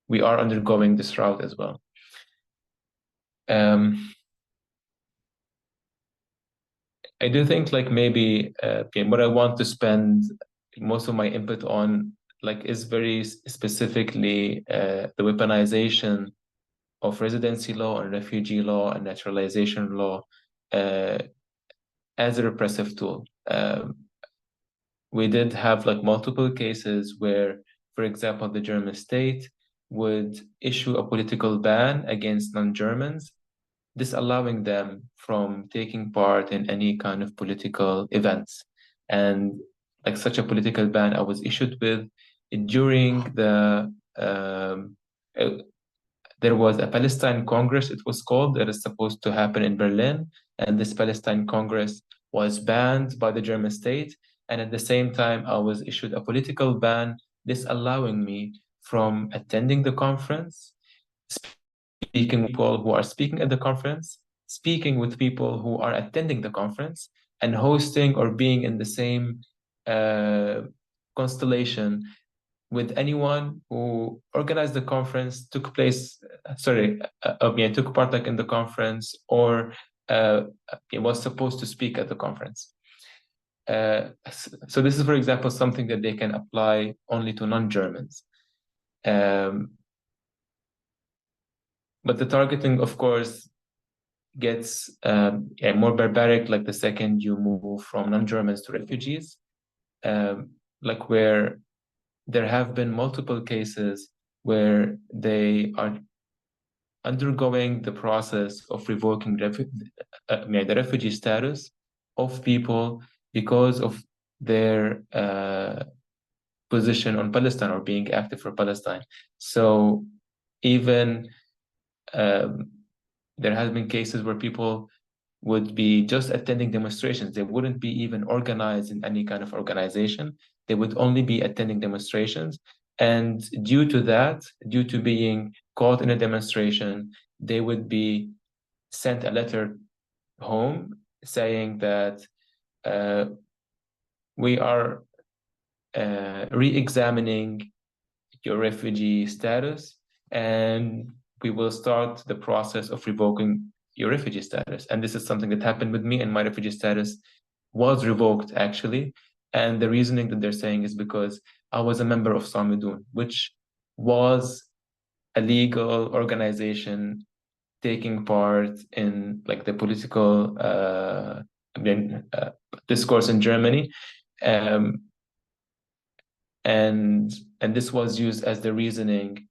Speaker 7: we are undergoing this route as well. I do think maybe what I want to spend most of my input on is very specifically the weaponization of residency law and refugee law and naturalization law as a repressive tool. We did have multiple cases where, for example, the German state would issue a political ban against non-Germans, disallowing them from taking part in any kind of political events. And such a political ban I was issued with during the there was a Palestine Congress, it was called, that is supposed to happen in Berlin, and this Palestine Congress was banned by the German state, and at the same time I was issued a political ban disallowing me from attending the conference, speaking with people who are speaking at the conference, speaking with people who are attending the conference, and hosting or being in the same constellation with anyone who organized the conference, took part in the conference, or was supposed to speak at the conference. So this is, for example, something that they can apply only to non-Germans. But the targeting, of course, gets more barbaric the second you move from non-Germans to refugees, where there have been multiple cases where they are undergoing the process of revoking the refugee status of people because of their position on Palestine or being active for Palestine. So even there has been cases where people would be just attending demonstrations. They wouldn't be even organized in any kind of organization. They would only be attending demonstrations, And due to that, due to being caught in a demonstration, they would be sent a letter home saying that we are re-examining your refugee status, and we will start the process of revoking your refugee status. And this is something that happened with me, and my refugee status was revoked, actually. And the reasoning that they're saying is because I was a member of Samidoun, which was a legal organization taking part in like the political discourse in Germany. And this was used as the reasoning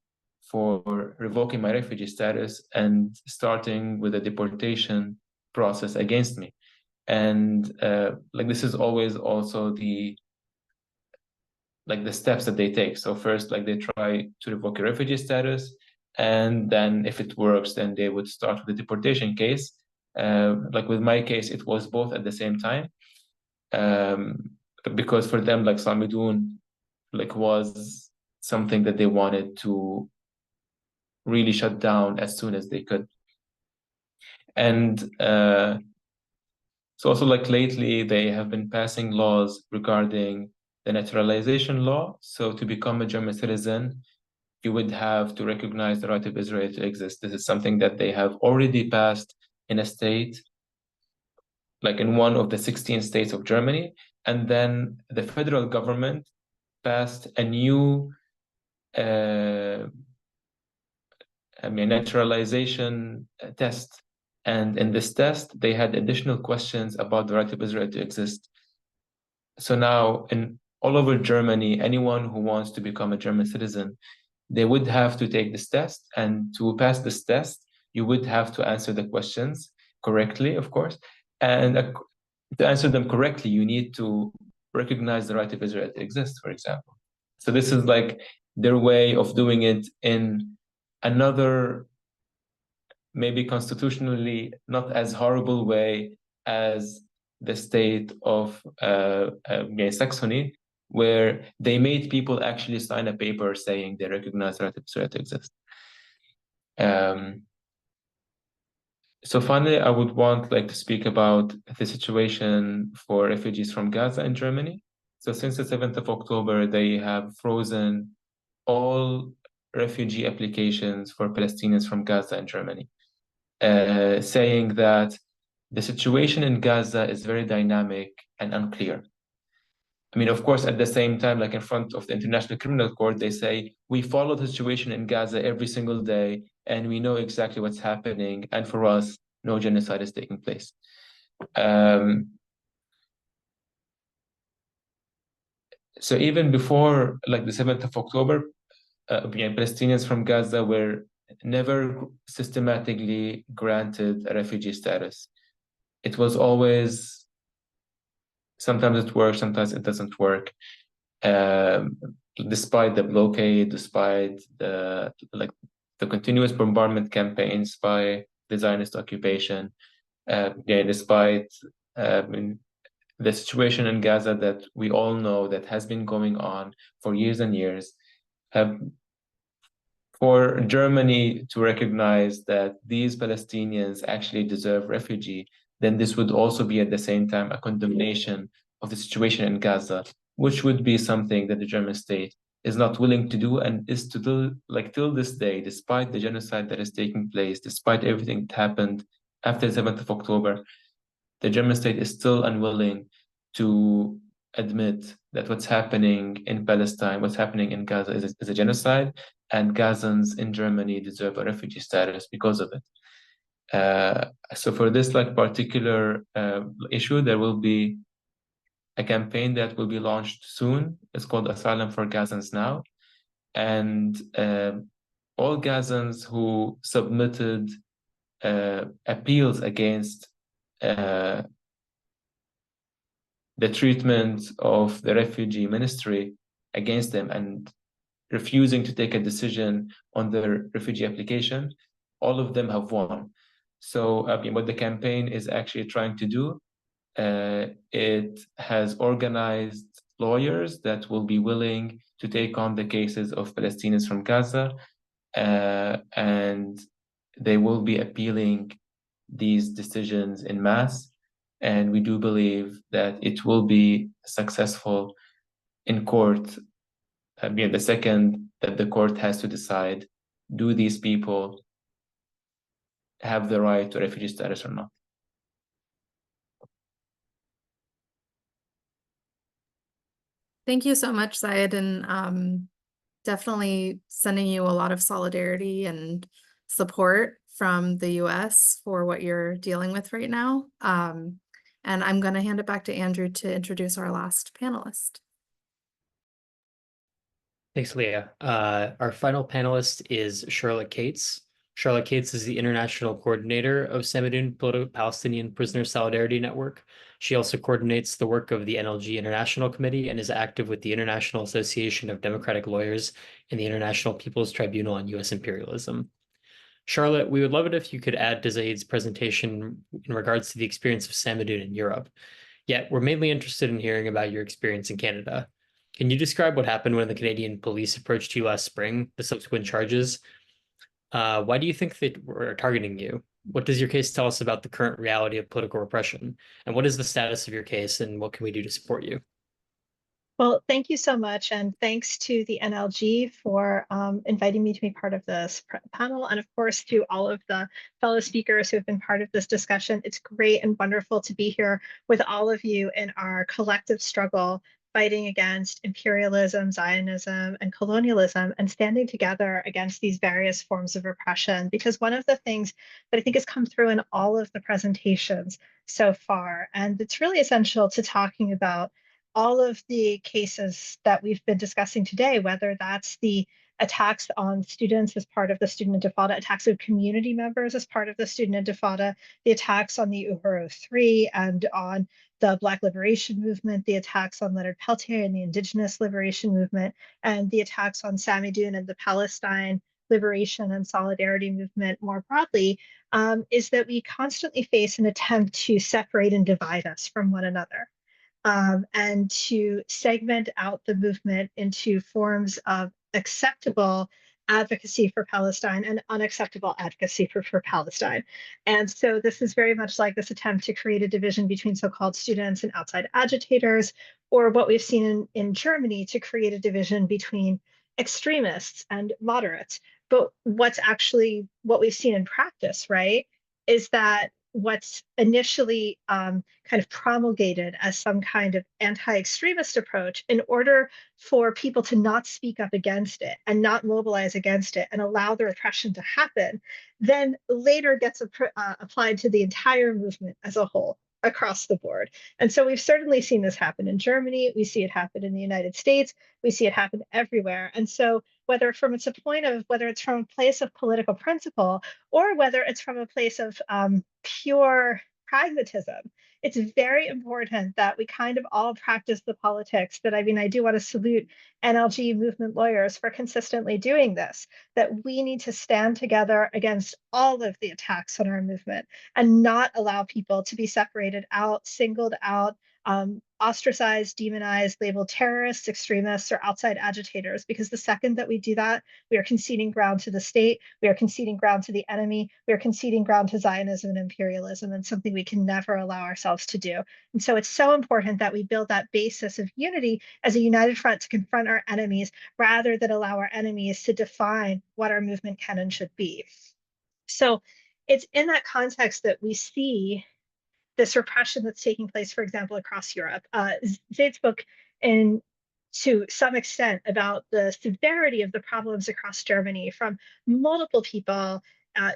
Speaker 7: for revoking my refugee status and starting with a deportation process against me. And like this is always also the steps that they take. So first, like they try to revoke your refugee status, and then if it works, then they would start with the deportation case. Like with my case, it was both at the same time, because for them, like Samidoun, like was something that they wanted to really shut down as soon as they could. And so also like lately they have been passing laws regarding the naturalization law. So to become a German citizen, you would have to recognize the right of Israel to exist. This is something that they have already passed in a state, like in one of the 16 states of Germany. And then the federal government passed a new naturalization test. And in this test, they had additional questions about the right of Israel to exist. So now in all over Germany, anyone who wants to become a German citizen, they would have to take this test. And to pass this test, you would have to answer the questions correctly, of course. And to answer them correctly, you need to recognize the right of Israel to exist, for example. So this is like their way of doing it in another, maybe constitutionally not as horrible way as the state of Saxony, where they made people actually sign a paper saying they recognize the right of Israel to exist. So finally, I would want to speak about the situation for refugees from Gaza in Germany. So since the 7th of October, they have frozen all refugee applications for Palestinians from Gaza in Germany, saying that the situation in Gaza is very dynamic and unclear. I mean, of course, at the same time, like in front of the International Criminal Court, they say, we follow the situation in Gaza every single day, and we know exactly what's happening. And for us, no genocide is taking place. So even before like the 7th of October, Palestinians from Gaza were never systematically granted a refugee status. It was always, sometimes it works, sometimes it doesn't work. Despite the blockade, despite the continuous bombardment campaigns by the Zionist occupation, despite the situation in Gaza that we all know that has been going on for years and years, for Germany to recognize that these Palestinians actually deserve refugee, then this would also be at the same time a condemnation of the situation in Gaza, which would be something that the German state is not willing to do, and is to do, till this day, despite the genocide that is taking place, despite everything that happened after the 7th of October, the German state is still unwilling to admit that what's happening in Palestine, what's happening in Gaza is a genocide, and Gazans in Germany deserve a refugee status because of it. So for this particular issue, there will be a campaign that will be launched soon. It's called Asylum for Gazans Now. And all Gazans who submitted appeals against the treatment of the refugee ministry against them and refusing to take a decision on their refugee application, all of them have won. So what the campaign is actually trying to do, it has organized lawyers that will be willing to to take on the cases of Palestinians from Gaza, and they will be appealing these decisions in mass. And we do believe that it will be successful in court. The second that the court has to decide, do these people have the right to refugee status or not?
Speaker 5: Thank you so much, Zaid, and definitely sending you a lot of solidarity and support from the US for what you're dealing with right now. And I'm going to hand it back to Andrew to introduce our last panelist.
Speaker 2: Thanks, Leah. Our final panelist is Charlotte Cates. Charlotte Cates is the international coordinator of Samidoun Palestinian Prisoner Solidarity Network. She also coordinates the work of the NLG International Committee and is active with the International Association of Democratic Lawyers and the International People's Tribunal on U.S. Imperialism. Charlotte, we would love it if you could add to Zaid's presentation in regards to the experience of Samidoun in Europe. Yet, we're mainly interested in hearing about your experience in Canada. Can you describe what happened when the Canadian police approached you last spring, the subsequent charges? Why do you think they were targeting you? What does your case tell us about the current reality of political repression? And what is the status of your case, and what can we do to support you?
Speaker 8: Well, thank you so much. And thanks to the NLG for inviting me to be part of this panel. And of course, to all of the fellow speakers who have been part of this discussion. It's great and wonderful to be here with all of you in our collective struggle fighting against imperialism, Zionism, and colonialism, and standing together against these various forms of repression. Because one of the things that I think has come through in all of the presentations so far, and it's really essential to talking about all of the cases that we've been discussing today, whether that's the attacks on students as part of the student intifada, attacks of community members as part of the student intifada, the attacks on the Uhuru 3 and on the Black Liberation Movement, the attacks on Leonard Peltier and the Indigenous Liberation Movement, and the attacks on Samidoun and the Palestine Liberation and Solidarity Movement more broadly, is that we constantly face an attempt to separate and divide us from one another. And to segment out the movement into forms of acceptable advocacy for Palestine and unacceptable advocacy for Palestine. And so this is very much like this attempt to create a division between so-called students and outside agitators, or what we've seen in Germany to create a division between extremists and moderates. But what we've seen in practice, right, is that what's initially kind of promulgated as some kind of anti-extremist approach, in order for people to not speak up against it and not mobilize against it and allow the repression to happen, then later gets applied to the entire movement as a whole across the board. And so we've certainly seen this happen in Germany. We see it happen in the United States. We see it happen everywhere. And so whether it's from a place of political principle or whether it's from a place of pure pragmatism, it's very important that we kind of all practice the politics that, I do want to salute NLG movement lawyers for consistently doing this, that we need to stand together against all of the attacks on our movement and not allow people to be separated out, singled out, ostracized, demonized, labeled terrorists, extremists, or outside agitators, because the second that we do that, we are conceding ground to the state, we are conceding ground to the enemy, we are conceding ground to Zionism and imperialism, and something we can never allow ourselves to do. And so it's so important that we build that basis of unity as a united front to confront our enemies, rather than allow our enemies to define what our movement can and should be. So it's in that context that we see this repression that's taking place, for example, across Europe. Zaid spoke to some extent about the severity of the problems across Germany, from multiple people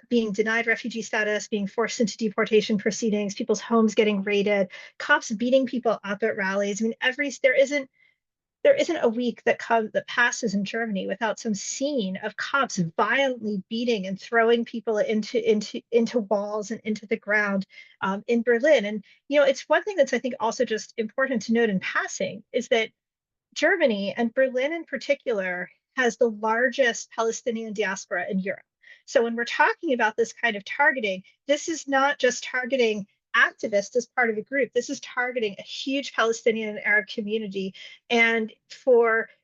Speaker 8: being denied refugee status, being forced into deportation proceedings, people's homes getting raided, cops beating people up at rallies. There isn't a week that passes in Germany without some scene of cops violently beating and throwing people into walls and into the ground in Berlin. And it's one thing that's, I think, also just important to note in passing, is that Germany, and Berlin in particular, has the largest Palestinian diaspora in Europe. So when we're talking about this kind of targeting, this is not just targeting activists as part of a group. This is targeting a huge Palestinian and Arab community. And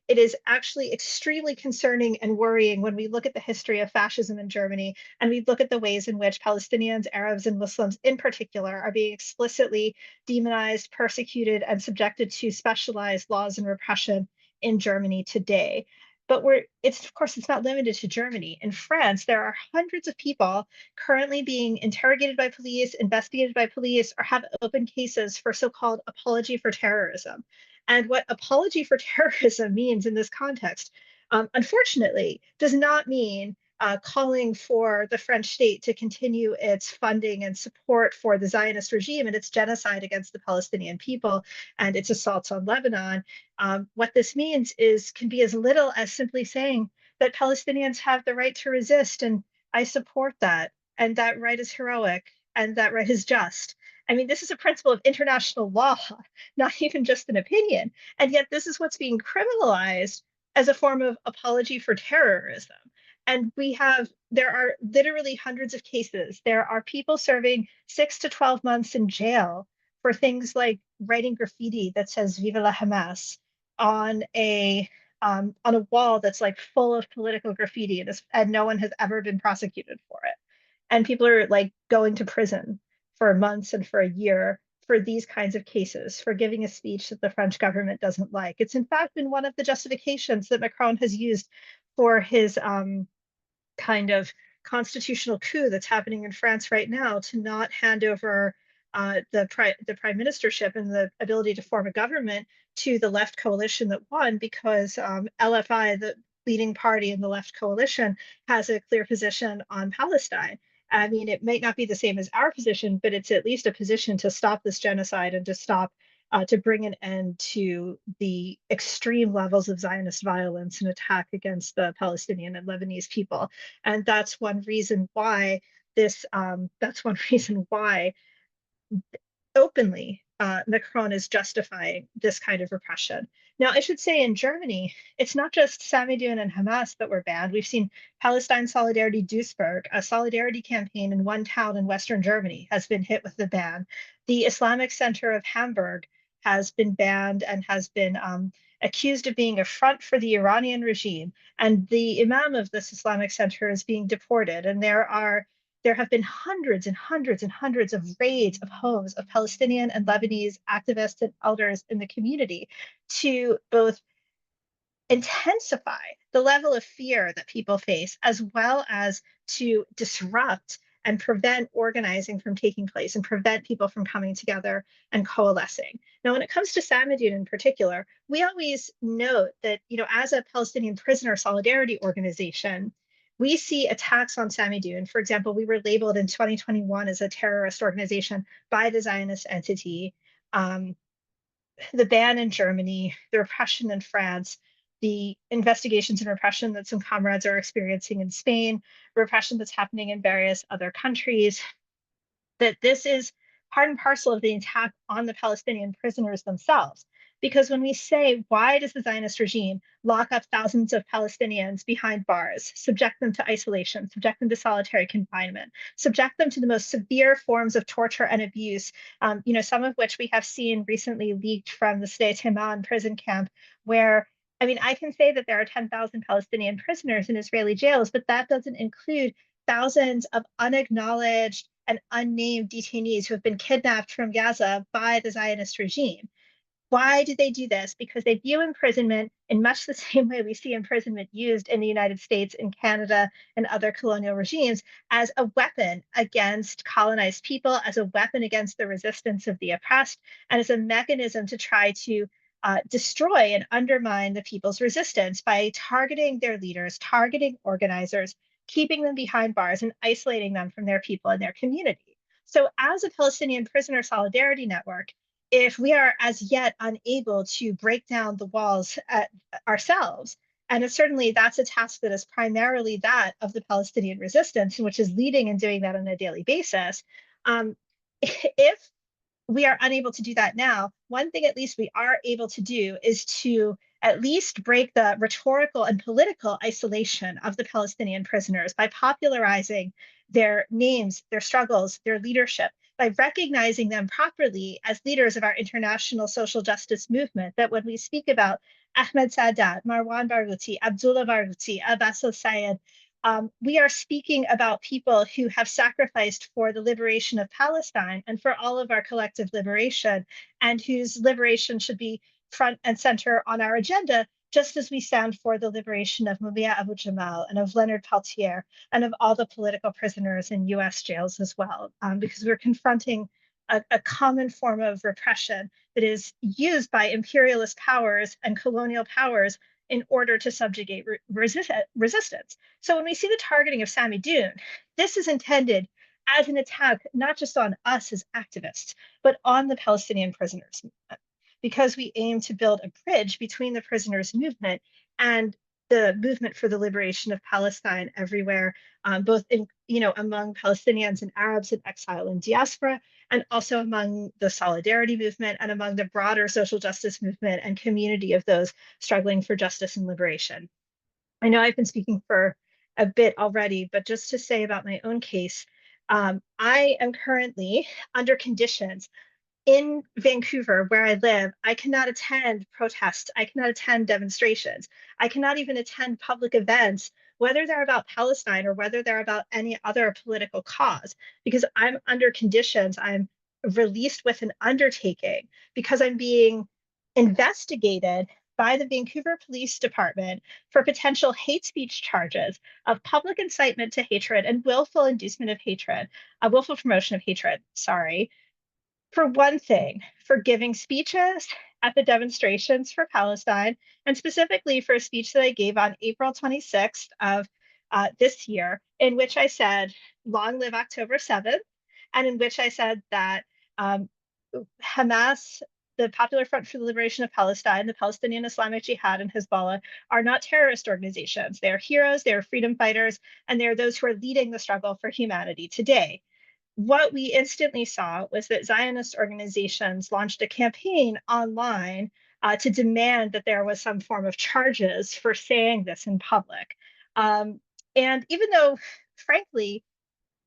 Speaker 8: it is actually extremely concerning and worrying when we look at the history of fascism in Germany, and we look at the ways in which Palestinians, Arabs, and Muslims in particular are being explicitly demonized, persecuted, and subjected to specialized laws and repression in Germany today. But of course, it's not limited to Germany. In France, there are hundreds of people currently being interrogated by police, investigated by police, or have open cases for so-called apology for terrorism. And what apology for terrorism means in this context, unfortunately, does not mean calling for the French state to continue its funding and support for the Zionist regime and its genocide against the Palestinian people and its assaults on Lebanon. What this means can be as little as simply saying that Palestinians have the right to resist, and I support that, and that right is heroic, and that right is just. I mean, this is a principle of international law, not even just an opinion. And yet this is what's being criminalized as a form of apology for terrorism. And there are literally hundreds of cases. There are people serving 6 to 12 months in jail for things like writing graffiti that says "Viva la Hamas" on a wall that's like full of political graffiti, and no one has ever been prosecuted for it. And people are like going to prison for months and for a year for these kinds of cases, for giving a speech that the French government doesn't like. It's in fact been one of the justifications that Macron has used for his kind of constitutional coup that's happening in France right now, to not hand over the prime ministership and the ability to form a government to the left coalition that won, because LFI, the leading party in the left coalition, has a clear position on Palestine. I mean, it might not be the same as our position, but it's at least a position to stop this genocide and to bring an end to the extreme levels of Zionist violence and attack against the Palestinian and Lebanese people. And that's one reason why openly Macron is justifying this kind of repression. Now, I should say in Germany, it's not just Samidoun and Hamas that were banned. We've seen Palestine Solidarity Duisburg, a solidarity campaign in one town in Western Germany, has been hit with the ban. The Islamic Center of Hamburg has been banned and has been accused of being a front for the Iranian regime. And the imam of this Islamic Center is being deported. And there have been hundreds and hundreds and hundreds of raids of homes of Palestinian and Lebanese activists and elders in the community to both intensify the level of fear that people face, as well as to disrupt and prevent organizing from taking place and prevent people from coming together and coalescing. Now, when it comes to Samidoun in particular, we always note that, as a Palestinian prisoner solidarity organization, we see attacks on Samidoun. For example, we were labeled in 2021 as a terrorist organization by the Zionist entity. The ban in Germany, the repression in France, the investigations and repression that some comrades are experiencing in Spain, repression that's happening in various other countries, that this is part and parcel of the attack on the Palestinian prisoners themselves. Because when we say, why does the Zionist regime lock up thousands of Palestinians behind bars, subject them to isolation, subject them to solitary confinement, subject them to the most severe forms of torture and abuse, some of which we have seen recently leaked from the Sde Teman prison camp, where, I can say that there are 10,000 Palestinian prisoners in Israeli jails, but that doesn't include thousands of unacknowledged and unnamed detainees who have been kidnapped from Gaza by the Zionist regime. Why do they do this? Because they view imprisonment in much the same way we see imprisonment used in the United States, in Canada, and other colonial regimes, as a weapon against colonized people, as a weapon against the resistance of the oppressed, and as a mechanism to try to destroy and undermine the people's resistance by targeting their leaders, targeting organizers, keeping them behind bars, and isolating them from their people and their community. So as a Palestinian prisoner solidarity network, if we are as yet unable to break down the walls ourselves, and certainly that's a task that is primarily that of the Palestinian resistance, which is leading and doing that on a daily basis, if we are unable to do that now, one thing at least we are able to do is to at least break the rhetorical and political isolation of the Palestinian prisoners by popularizing their names, their struggles, their leadership, by recognizing them properly as leaders of our international social justice movement, that when we speak about Ahmed Sadat, Marwan Barghouti, Abdullah Barghouti, Abbas al-Sayed, we are speaking about people who have sacrificed for the liberation of Palestine and for all of our collective liberation, and whose liberation should be front and center on our agenda, just as we stand for the liberation of Mumia Abu Jamal and of Leonard Peltier and of all the political prisoners in US jails as well, because we're confronting a common form of repression that is used by imperialist powers and colonial powers in order to subjugate resistance. So when we see the targeting of Samidoun, this is intended as an attack not just on us as activists, but on the Palestinian prisoners movement, because we aim to build a bridge between the prisoners movement and the movement for the liberation of Palestine everywhere, both in, among Palestinians and Arabs in exile and diaspora, and also among the Solidarity movement and among the broader social justice movement and community of those struggling for justice and liberation. I know I've been speaking for a bit already, but just to say about my own case, I am currently under conditions in Vancouver, where I live. I cannot attend protests. I cannot attend demonstrations. I cannot even attend public events, whether they're about Palestine or whether they're about any other political cause, because I'm under conditions. I'm released with an undertaking because I'm being investigated by the Vancouver Police Department for potential hate speech charges of public incitement to hatred and willful inducement of hatred, willful promotion of hatred, sorry. For one thing, for giving speeches at the demonstrations for Palestine, and specifically for a speech that I gave on April 26th of this year, in which I said, long live October 7th, and in which I said that Hamas, the Popular Front for the Liberation of Palestine, the Palestinian Islamic Jihad, and Hezbollah are not terrorist organizations. They are heroes, they are freedom fighters, and they are those who are leading the struggle for humanity today. What we instantly saw was that Zionist organizations launched a campaign online to demand that there was some form of charges for saying this in public. And even though, frankly,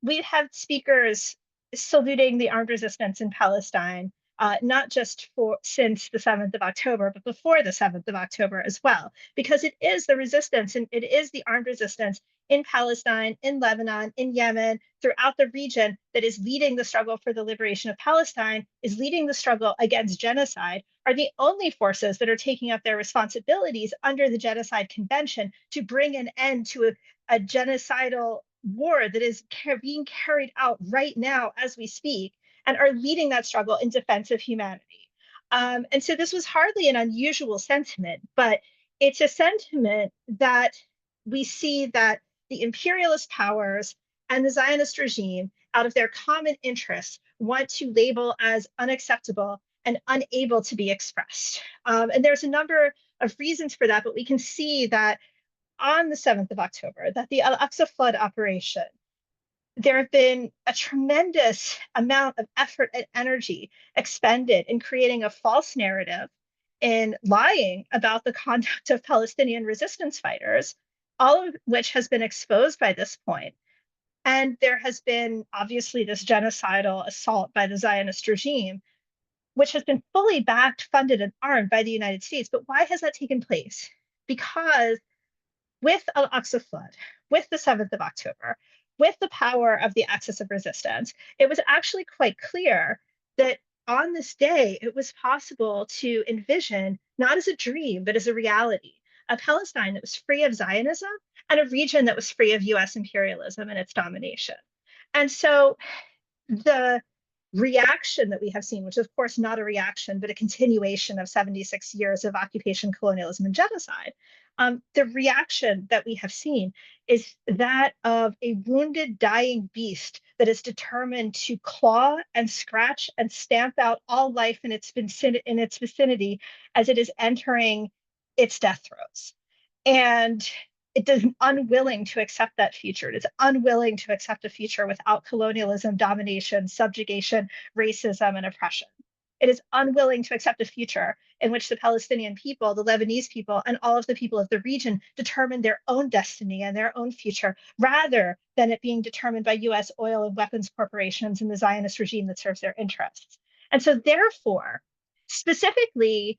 Speaker 8: we have speakers saluting the armed resistance in Palestine, not just since the 7th of October, but before the 7th of October as well, because it is the resistance and it is the armed resistance in Palestine, in Lebanon, in Yemen, throughout the region that is leading the struggle for the liberation of Palestine, is leading the struggle against genocide, are the only forces that are taking up their responsibilities under the Genocide Convention to bring an end to a genocidal war that is being carried out right now as we speak, and are leading that struggle in defense of humanity. And so this was hardly an unusual sentiment, but it's a sentiment that we see that the imperialist powers and the Zionist regime, out of their common interests, want to label as unacceptable and unable to be expressed. And there's a number of reasons for that, but we can see that on the 7th of October, that the Al-Aqsa flood operation, there have been a tremendous amount of effort and energy expended in creating a false narrative, in lying about the conduct of Palestinian resistance fighters, all of which has been exposed by this point. And there has been obviously this genocidal assault by the Zionist regime, which has been fully backed, funded, and armed by the United States. But why has that taken place? Because with Al-Aqsa flood, with the 7th of October, with the power of the axis of resistance, it was actually quite clear that on this day, it was possible to envision, not as a dream, but as a reality, a Palestine that was free of Zionism and a region that was free of US imperialism and its domination. And so the reaction that we have seen, which is of course not a reaction, but a continuation of 76 years of occupation, colonialism, and genocide, the reaction that we have seen is that of a wounded, dying beast that is determined to claw and scratch and stamp out all life in its vicinity as it is entering its death throes. And it is unwilling to accept that future. It is unwilling to accept a future without colonialism, domination, subjugation, racism, and oppression. It is unwilling to accept a future in which the Palestinian people, the Lebanese people, and all of the people of the region determine their own destiny and their own future, rather than it being determined by US oil and weapons corporations and the Zionist regime that serves their interests. And so therefore, specifically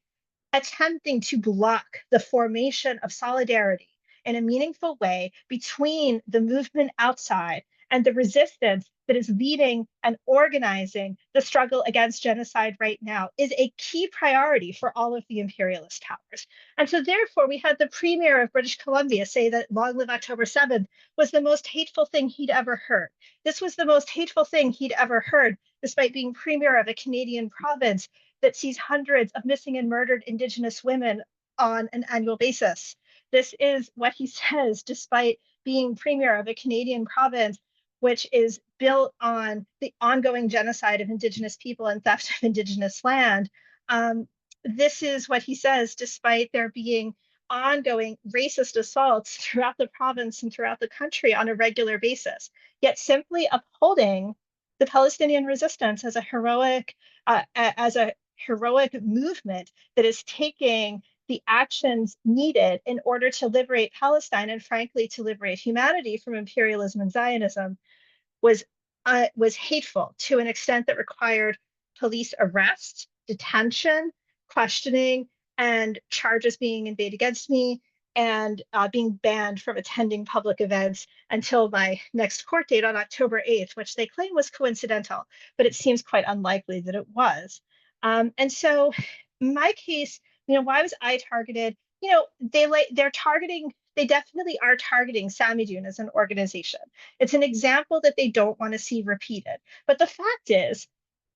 Speaker 8: attempting to block the formation of solidarity in a meaningful way between the movement outside and the resistance that is leading and organizing the struggle against genocide right now is a key priority for all of the imperialist powers. And so therefore, we had the premier of British Columbia say that Long Live October 7th was the most hateful thing he'd ever heard. This was the most hateful thing he'd ever heard, despite being premier of a Canadian province that sees hundreds of missing and murdered Indigenous women on an annual basis. This is what he says, despite being premier of a Canadian province which is built on the ongoing genocide of Indigenous people and theft of Indigenous land. This is what he says, despite there being ongoing racist assaults throughout the province and throughout the country on a regular basis, yet simply upholding the Palestinian resistance as a heroic movement that is taking the actions needed in order to liberate Palestine and, frankly, to liberate humanity from imperialism and Zionism was hateful to an extent that required police arrest, detention, questioning, and charges being made against me, and being banned from attending public events until my next court date on October 8th, which they claim was coincidental, but it seems quite unlikely that it was. And so my case, why was I targeted? They definitely are targeting Samidoun as an organization. It's an example that they don't want to see repeated. But the fact is,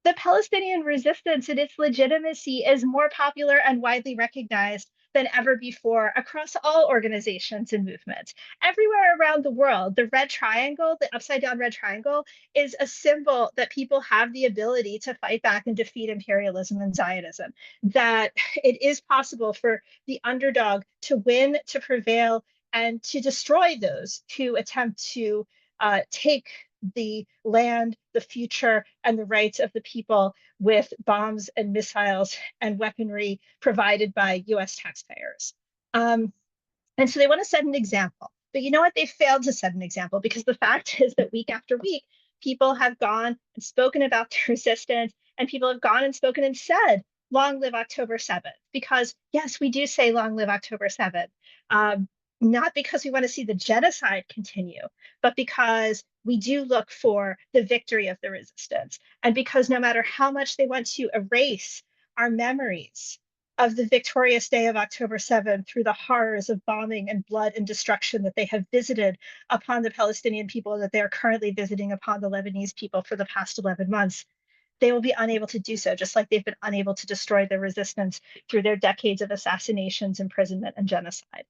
Speaker 8: the Palestinian resistance and its legitimacy is more popular and widely recognized than ever before across all organizations and movements. Everywhere around the world, the red triangle, the upside down red triangle, is a symbol that people have the ability to fight back and defeat imperialism and Zionism, that it is possible for the underdog to win, to prevail, and to destroy those who attempt to take the land, the future, and the rights of the people with bombs and missiles and weaponry provided by US taxpayers. And so they want to set an example. But you know what? They failed to set an example, because the fact is that week after week, people have gone and spoken about the resistance, and people have gone and spoken and said, long live October 7th. Because yes, we do say long live October 7th. Not because we want to see the genocide continue, but because we do look for the victory of the resistance. And because no matter how much they want to erase our memories of the victorious day of October 7th through the horrors of bombing and blood and destruction that they have visited upon the Palestinian people, that they are currently visiting upon the Lebanese people for the past 11 months, they will be unable to do so, just like they've been unable to destroy their resistance through their decades of assassinations, imprisonment, and genocide.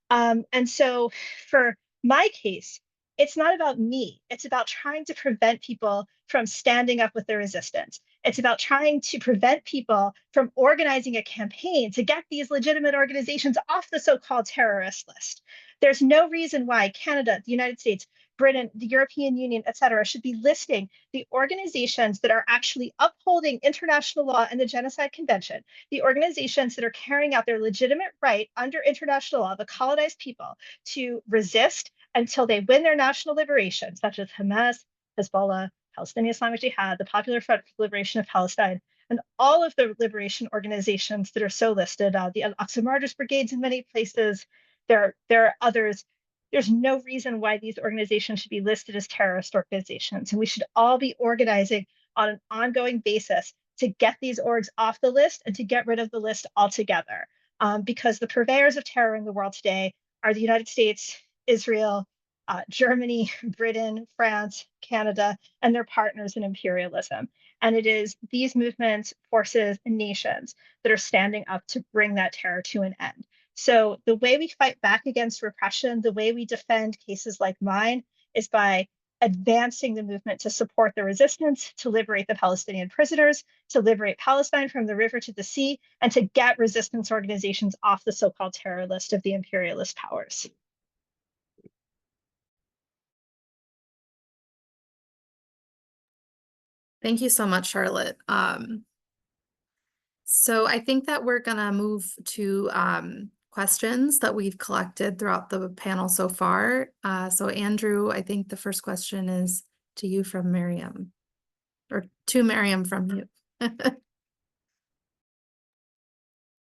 Speaker 8: And so for my case, it's not about me. It's about trying to prevent people from standing up with the resistance. It's about trying to prevent people from organizing a campaign to get these legitimate organizations off the so-called terrorist list. There's no reason why Canada, the United States, Britain, the European Union, et cetera, should be listing the organizations that are actually upholding international law and the Genocide Convention, the organizations that are carrying out their legitimate right under international law, the colonized people, to resist until they win their national liberation, such as Hamas, Hezbollah, Palestinian Islamic Jihad, the Popular Front for the Liberation of Palestine, and all of the liberation organizations that are so listed, the Al-Aqsa Martyrs Brigades in many places. There are others. There's no reason why these organizations should be listed as terrorist organizations. And we should all be organizing on an ongoing basis to get these orgs off the list and to get rid of the list altogether. Because the purveyors of terror in the world today are the United States, Israel, Germany, Britain, France, Canada, and their partners in imperialism. And it is these movements, forces, and nations that are standing up to bring that terror to an end. So the way we fight back against repression, the way we defend cases like mine, is by advancing the movement to support the resistance, to liberate the Palestinian prisoners, to liberate Palestine from the river to the sea, and to get resistance organizations off the so-called terror list of the imperialist powers.
Speaker 5: Thank you so much, Charlotte. So I think that we're gonna move to questions that we've collected throughout the panel so far. So Andrew, I think the first question is to you from Miriam, or to Miriam from you.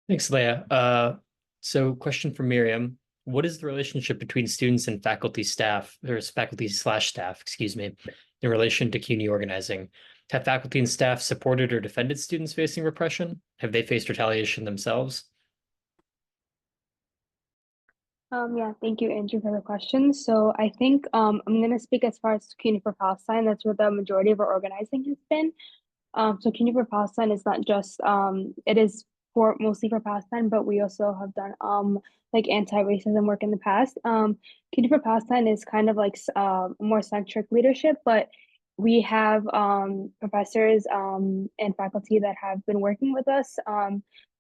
Speaker 2: Thanks, Leah. So question for Miriam. What is the relationship between students and faculty staff, or faculty/staff, excuse me, in relation to CUNY organizing? Have faculty and staff supported or defended students facing repression? Have they faced retaliation themselves?
Speaker 6: Yeah, thank you, Andrew, for the question. So I think I'm going to speak as far as CUNY for Palestine. That's where the majority of our organizing has been. So CUNY for Palestine is not just it is for mostly for Palestine, but we also have done like anti-racism work in the past. CUNY for Palestine is kind of like more centric leadership, but we have professors and faculty that have been working with us.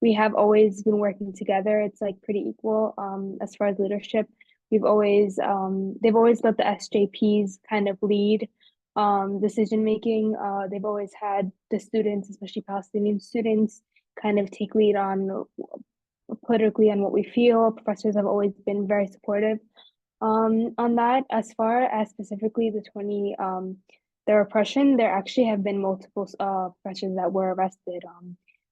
Speaker 6: We have always been working together. It's like pretty equal as far as leadership. We've always they've always let the SJPs kind of lead decision making. They've always had the students, especially Palestinian students, kind of take lead on politically on what we feel. Professors have always been very supportive on that. As far as specifically the repression, there actually have been multiple professors that were arrested.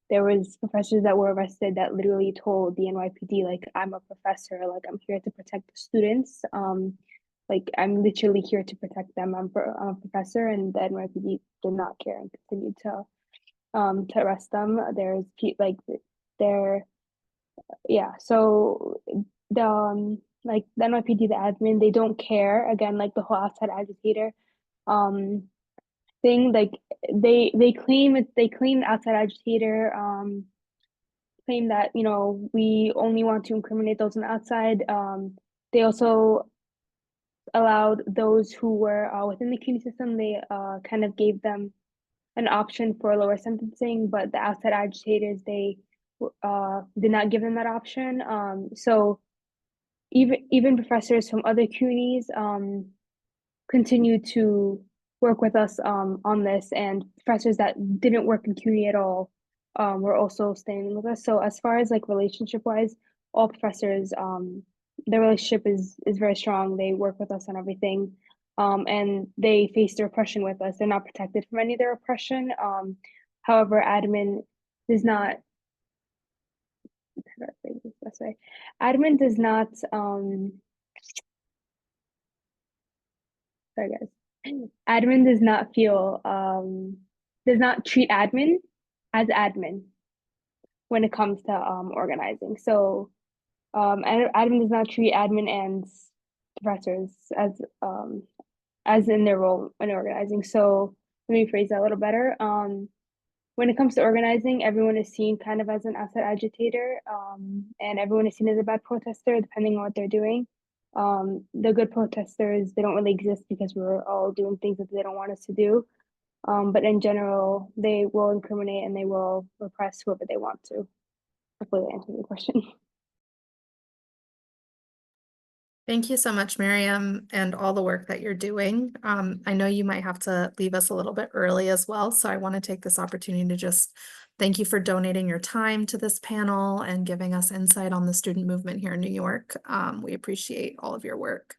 Speaker 6: There was professors that were arrested that literally told the NYPD, like, I'm a professor, like, I'm here to protect the students. Like, I'm literally here to protect them. I'm a professor, and the NYPD did not care and continued to arrest them. There's like there, yeah. So the like the NYPD, the admin, they don't care. Again, like the whole outside agitator thing. Like they claim the outside agitator claim that, you know, we only want to incriminate those on the outside. They also allowed those who were within the CUNY system, they kind of gave them an option for lower sentencing, but the outside agitators, they did not give them that option. So even professors from other CUNYs continue to work with us on this, and professors that didn't work in CUNY at all were also staying with us. So as far as like relationship wise, all professors, their relationship is very strong. They work with us on everything, and they face the repression with us. They're not protected from any of the repression. However, admin does not. How do I say this best way? Admin does not. Sorry, guys. Admin does not feel does not treat admin as admin when it comes to organizing. So admin does not treat admin and professors as in their role in organizing. So let me phrase that a little better. When it comes to organizing, everyone is seen kind of as an outside agitator, and everyone is seen as a bad protester, depending on what they're doing. The good protesters, they don't really exist because we're all doing things that they don't want us to do. But in general, they will incriminate and they will repress whoever they want to. Hopefully that answers the question.
Speaker 5: Thank you so much, Miriam, and all the work that you're doing. I know you might have to leave us a little bit early as well, so I want to take this opportunity to just thank you for donating your time to this panel and giving us insight on the student movement here in New York. We appreciate all of your work.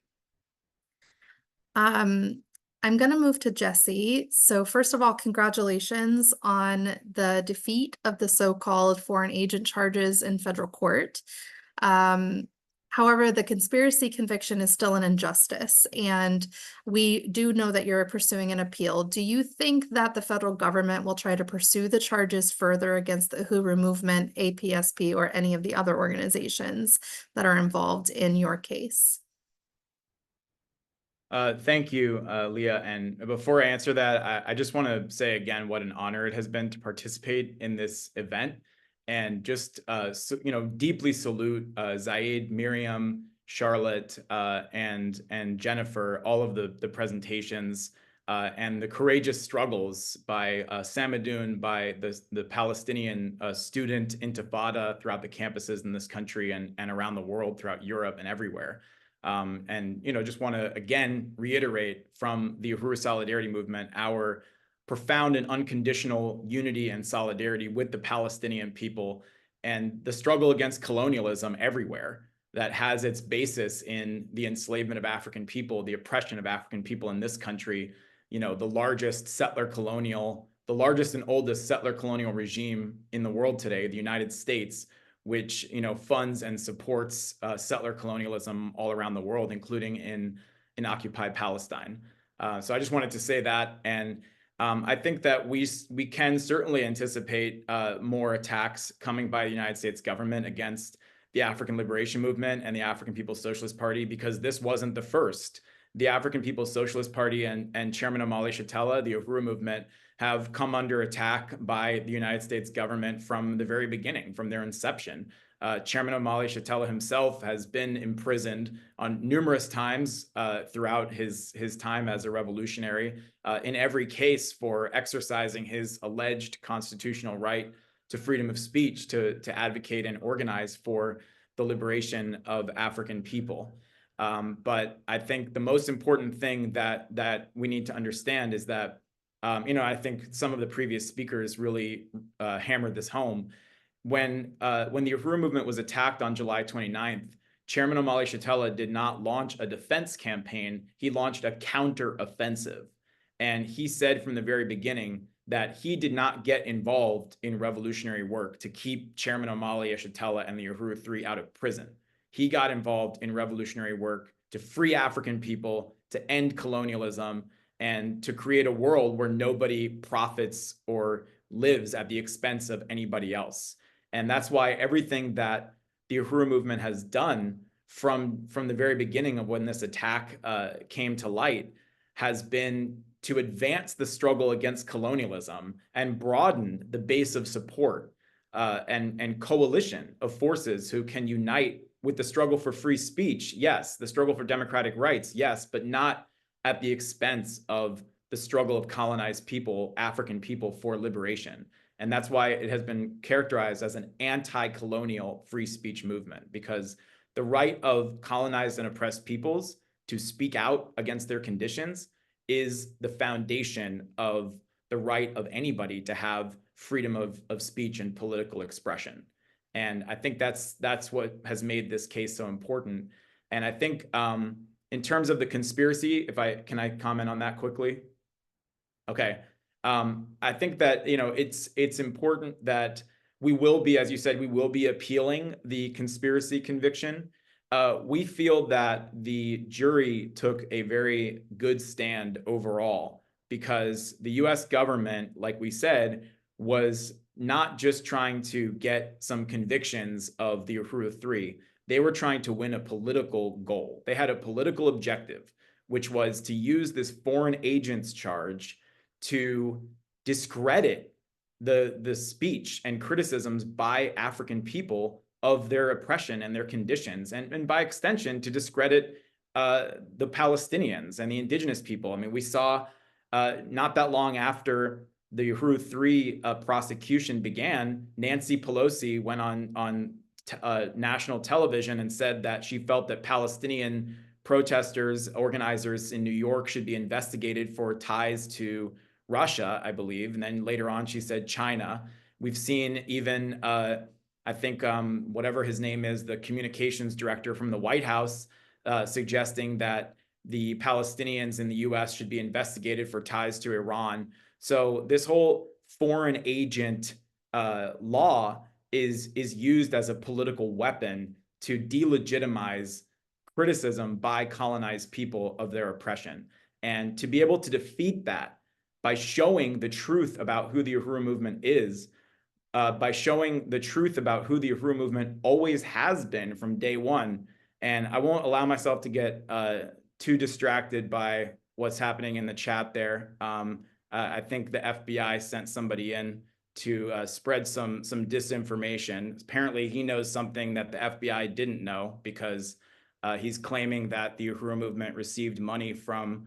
Speaker 5: I'm going to move to Jesse. So first of all, congratulations on the defeat of the so-called foreign agent charges in federal court. However, the conspiracy conviction is still an injustice, and we do know that you're pursuing an appeal. Do you think that the federal government will try to pursue the charges further against the Uhuru movement, APSP, or any of the other organizations that are involved in your case?
Speaker 3: Thank you, Leah. And before I answer that, I just want to say again what an honor it has been to participate in this event, and just deeply salute Zaid, Miriam, Charlotte, and Jenipher, all of the presentations and the courageous struggles by Samidoun, by the Palestinian student intifada throughout the campuses in this country and around the world, throughout Europe and everywhere. And just want to again reiterate from the Uhuru Solidarity movement our profound and unconditional unity and solidarity with the Palestinian people and the struggle against colonialism everywhere that has its basis in the enslavement of African people, the oppression of African people in this country, you know, the largest and oldest settler colonial regime in the world today, the United States, which, you know, funds and supports settler colonialism all around the world, including in occupied Palestine. So I just wanted to say that. And I think that we can certainly anticipate more attacks coming by the United States government against the African Liberation Movement and the African People's Socialist Party, because this wasn't the first. The African People's Socialist Party and Chairman Omali Yeshitela, the Uhuru movement, have come under attack by the United States government from the very beginning, from their inception. Chairman Omali Yeshitela himself has been imprisoned on numerous times throughout his time as a revolutionary, in every case for exercising his alleged constitutional right to freedom of speech, to advocate and organize for the liberation of African people. But I think the most important thing that we need to understand is that, you know, I think some of the previous speakers really hammered this home. When the Uhuru movement was attacked on July 29th, Chairman Omali Yeshitela did not launch a defense campaign. He launched a counter-offensive. And he said from the very beginning that he did not get involved in revolutionary work to keep Chairman Omali Yeshitela and the Uhuru Three out of prison. He got involved in revolutionary work to free African people, to end colonialism, and to create a world where nobody profits or lives at the expense of anybody else. And that's why everything that the Uhuru movement has done from the very beginning of when this attack came to light has been to advance the struggle against colonialism and broaden the base of support and coalition of forces who can unite with the struggle for free speech, yes, the struggle for democratic rights, yes, but not at the expense of the struggle of colonized people, African people, for liberation. And that's why it has been characterized as an anti-colonial free speech movement, because the right of colonized and oppressed peoples to speak out against their conditions is the foundation of the right of anybody to have freedom of speech and political expression. And I think that's what has made this case so important. And I think in terms of the conspiracy, can I comment on that quickly? Okay. I think that, you know, it's important that we will be, as you said, we will be appealing the conspiracy conviction. We feel that the jury took a very good stand overall, because the US government, like we said, was not just trying to get some convictions of the Uhuru Three. They were trying to win a political goal. They had a political objective, which was to use this foreign agents charge to discredit the speech and criticisms by African people of their oppression and their conditions, and by extension to discredit the Palestinians and the indigenous people. I mean, we saw not that long after the Uhuru Three prosecution began, Nancy Pelosi went on national television and said that she felt that Palestinian protesters, organizers in New York should be investigated for ties to Russia, I believe. And then later on, she said China. We've seen even, I think, whatever his name is, the communications director from the White House, suggesting that the Palestinians in the US should be investigated for ties to Iran. So this whole foreign agent law is used as a political weapon to delegitimize criticism by colonized people of their oppression. And to be able to defeat that by showing the truth about who the Uhuru movement is, by showing the truth about who the Uhuru movement always has been from day one. And I won't allow myself to get too distracted by what's happening in the chat there. I think the FBI sent somebody in to spread some disinformation. Apparently, he knows something that the FBI didn't know, because he's claiming that the Uhuru movement received money from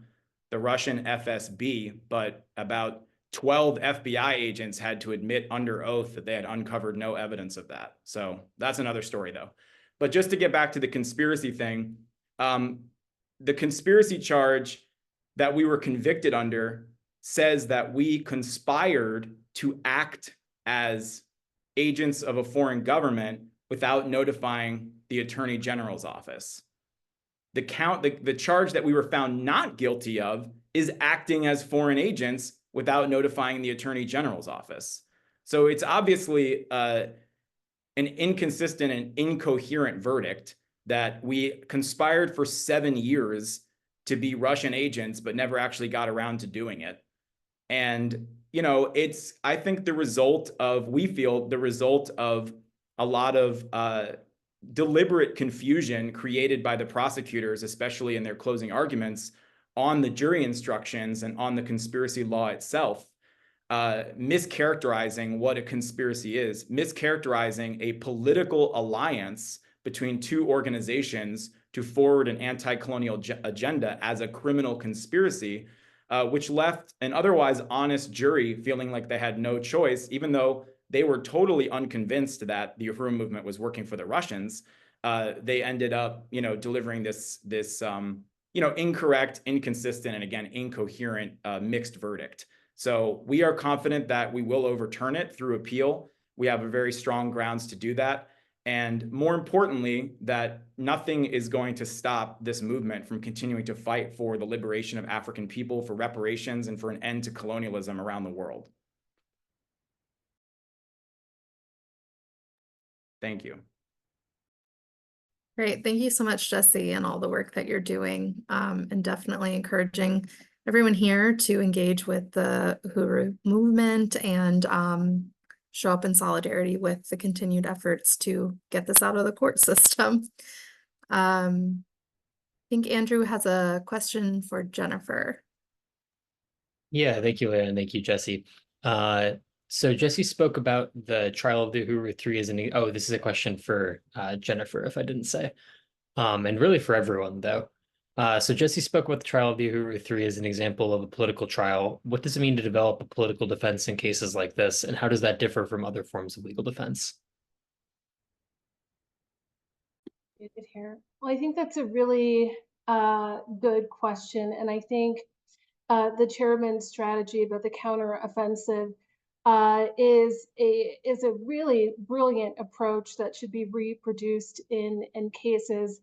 Speaker 3: the Russian FSB, but about 12 FBI agents had to admit under oath that they had uncovered no evidence of that. So that's another story, though. But just to get back to the conspiracy thing, the conspiracy charge that we were convicted under says that we conspired to act as agents of a foreign government without notifying the Attorney General's office. The charge that we were found not guilty of is acting as foreign agents without notifying the Attorney General's office. So it's obviously an inconsistent and incoherent verdict that we conspired for 7 years to be Russian agents, but never actually got around to doing it. And, you know, it's, I think we feel the result of a lot of deliberate confusion created by the prosecutors, especially in their closing arguments, on the jury instructions and on the conspiracy law itself, mischaracterizing what a conspiracy is, mischaracterizing a political alliance between two organizations to forward an anti-colonial agenda as a criminal conspiracy, which left an otherwise honest jury feeling like they had no choice, even though they were totally unconvinced that the Uhuru movement was working for the Russians. They ended up, you know, delivering this you know, incorrect, inconsistent, and again, incoherent mixed verdict. So we are confident that we will overturn it through appeal. We have a very strong grounds to do that. And more importantly, that nothing is going to stop this movement from continuing to fight for the liberation of African people, for reparations, and for an end to colonialism around the world. Thank you.
Speaker 5: Great. Thank you so much, Jesse, and all the work that you're doing, and definitely encouraging everyone here to engage with the Uhuru movement and show up in solidarity with the continued efforts to get this out of the court system. I think Andrew has a question for Jenipher.
Speaker 2: Yeah, thank you, Leah, and thank you, Jesse. So Jesse spoke about the trial of the Uhuru 3 as an, oh, this is a question for Jenipher, if I didn't say, and really for everyone, though. So Jesse spoke about the trial of the Uhuru 3 as an example of a political trial. What does it mean to develop a political defense in cases like this, and how does that differ from other forms of legal defense?
Speaker 4: Well, I think that's a really good question, and I think the chairman's strategy about the counteroffensive is a really brilliant approach that should be reproduced in cases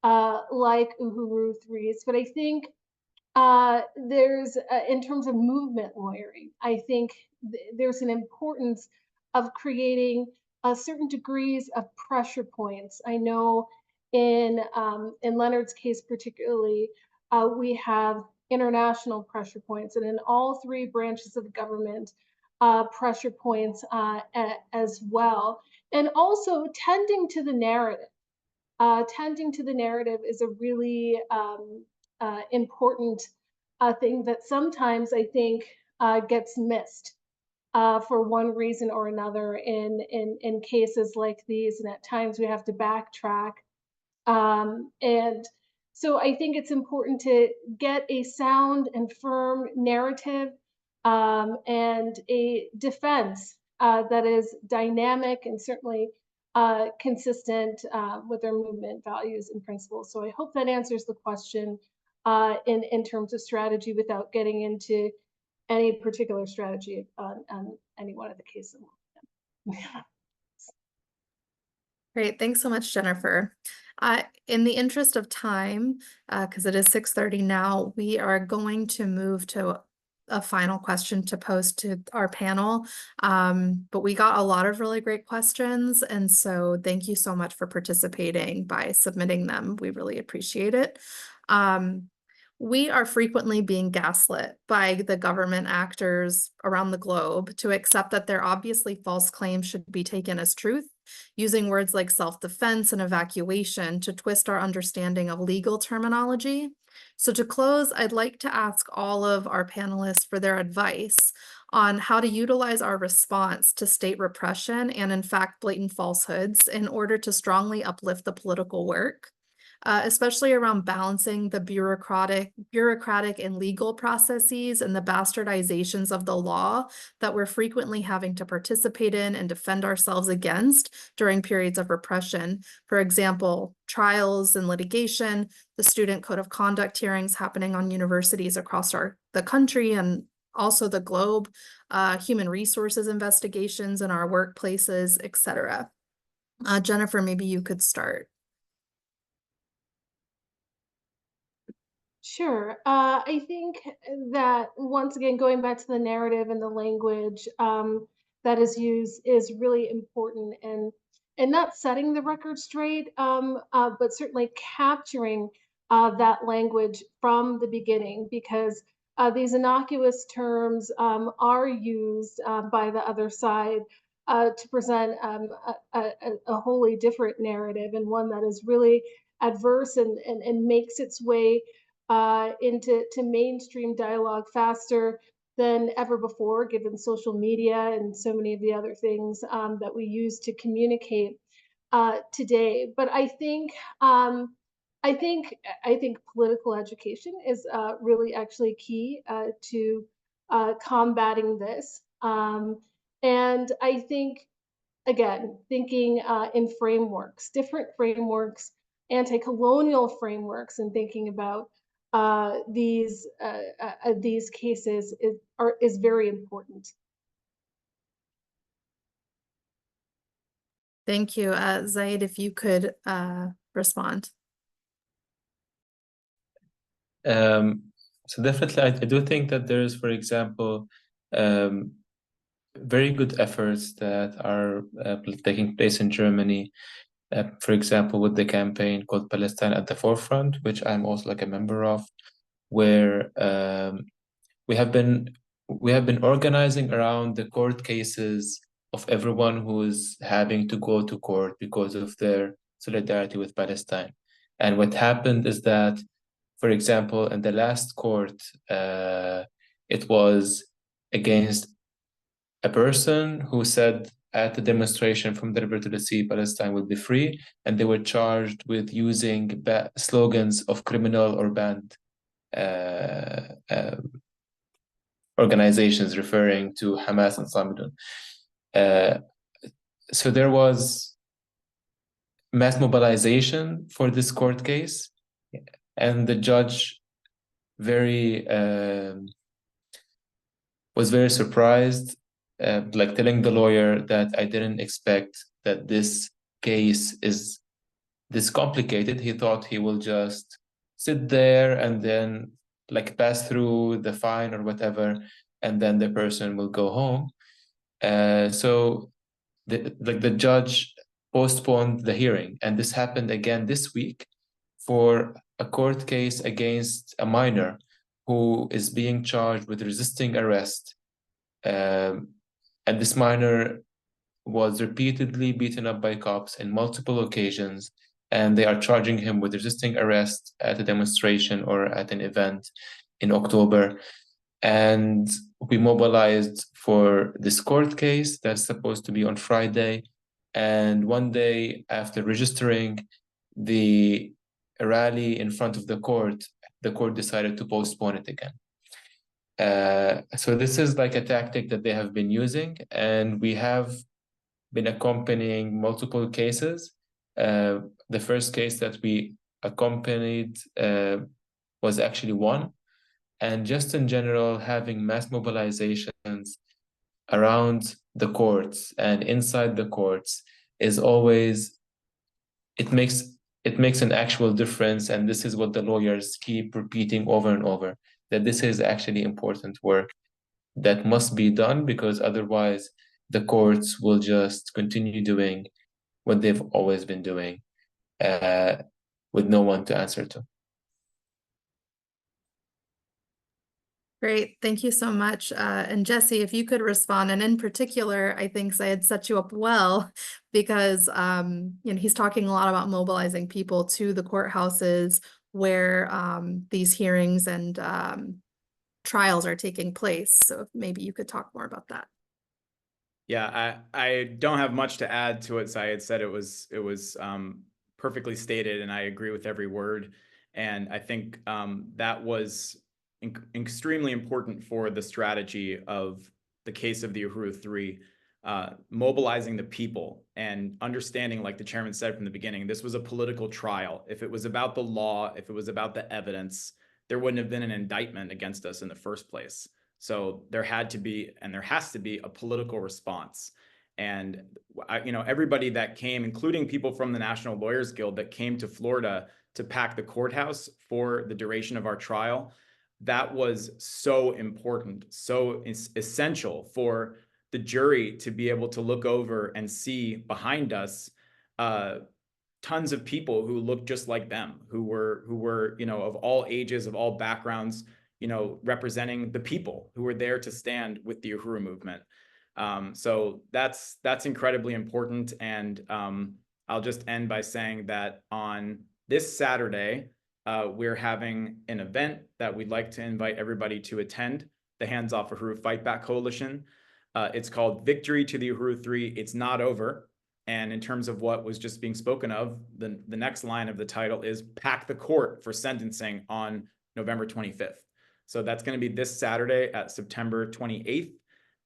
Speaker 4: like Uhuru 3s. But I think there's, in terms of movement lawyering, I think there's an importance of creating certain degrees of pressure points. I know in Leonard's case particularly, we have international pressure points, and in all three branches of government, pressure points as well. And also tending to the narrative. Tending to the narrative is a really important thing that sometimes I think gets missed for one reason or another in cases like these, and at times we have to backtrack. And so I think it's important to get a sound and firm narrative and a defense that is dynamic and certainly consistent with their movement values and principles. So I hope that answers the question in terms of strategy without getting into any particular strategy on any one of the cases.
Speaker 5: Great, thanks so much, Jenipher. In the interest of time, because it is 6:30 now, we are going to move to a final question to pose to our panel. But we got a lot of really great questions, and so thank you so much for participating by submitting them. We really appreciate it. We are frequently being gaslit by the government actors around the globe to accept that their obviously false claims should be taken as truth, using words like self-defense and evacuation to twist our understanding of legal terminology. So to close, I'd like to ask all of our panelists for their advice on how to utilize our response to state repression and, in fact, blatant falsehoods in order to strongly uplift the political work. Especially around balancing the bureaucratic and legal processes and the bastardizations of the law that we're frequently having to participate in and defend ourselves against during periods of repression. For example, trials and litigation, the student code of conduct hearings happening on universities across the country and also the globe, human resources investigations in our workplaces, etc. Jenipher, maybe you could start.
Speaker 4: Sure. I think that once again, going back to the narrative and the language that is used is really important, and not setting the record straight, but certainly capturing that language from the beginning, because these innocuous terms are used by the other side to present a wholly different narrative, and one that is really adverse and makes its way into mainstream dialogue faster than ever before, given social media and so many of the other things that we use to communicate today. But I think political education is really actually key to combating this. And I think, again, thinking in frameworks, different frameworks, anti-colonial frameworks, and thinking about these cases is very important.
Speaker 5: Thank you. Zaid, if you could respond.
Speaker 7: So definitely, I do think that there's, for example, very good efforts that are taking place in Germany. For example, with the campaign called Palestine at the Forefront, which I'm also like a member of, where we have been organizing around the court cases of everyone who is having to go to court because of their solidarity with Palestine. And what happened is that, for example, in the last court, it was against a person who said at the demonstration from the river to the sea, Palestine will be free, and they were charged with using slogans of criminal or banned organizations referring to Hamas and Samidoun. So there was mass mobilization for this court case, and the judge was very surprised, like telling the lawyer that I didn't expect that this case is this complicated. He thought he will just sit there and then like pass through the fine or whatever, and then the person will go home. So the judge postponed the hearing, and this happened again this week for a court case against a minor who is being charged with resisting arrest. And this minor was repeatedly beaten up by cops in multiple occasions, and they are charging him with resisting arrest at a demonstration or at an event in October. And we mobilized for this court case that's supposed to be on Friday. And one day after registering the rally in front of the court decided to postpone it again. So this is like a tactic that they have been using, and we have been accompanying multiple cases. The first case that we accompanied was actually one. And just in general, having mass mobilizations around the courts and inside the courts is always, it makes an actual difference. And this is what the lawyers keep repeating over and over, that this is actually important work that must be done, because otherwise the courts will just continue doing what they've always been doing with no one to answer to.
Speaker 5: Great, thank you so much. And Jesse, if you could respond, and in particular, I think Zaid set you up well, because he's talking a lot about mobilizing people to the courthouses where these hearings and trials are taking place. So maybe you could talk more about that.
Speaker 3: Yeah, I don't have much to add to what Zaid said. It was perfectly stated, and I agree with every word. And I think that was extremely important for the strategy of the case of the Uhuru 3, mobilizing the people and understanding, like the chairman said from the beginning, this was a political trial. If it was about the law, if it was about the evidence, there wouldn't have been an indictment against us in the first place. So there had to be, and there has to be, a political response. And everybody that came, including people from the National Lawyers Guild that came to Florida to pack the courthouse for the duration of our trial, that was so important, so essential for the jury to be able to look over and see behind us tons of people who looked just like them, who were of all ages, of all backgrounds, representing the people who were there to stand with the Uhuru movement. So that's incredibly important. And I'll just end by saying that on this Saturday, we're having an event that we'd like to invite everybody to attend, the Hands Off Uhuru Fight Back Coalition. It's called Victory to the Uhuru 3. It's not over. And in terms of what was just being spoken of, the next line of the title is Pack the Court for Sentencing on November 25th. So that's going to be this Saturday at September 28th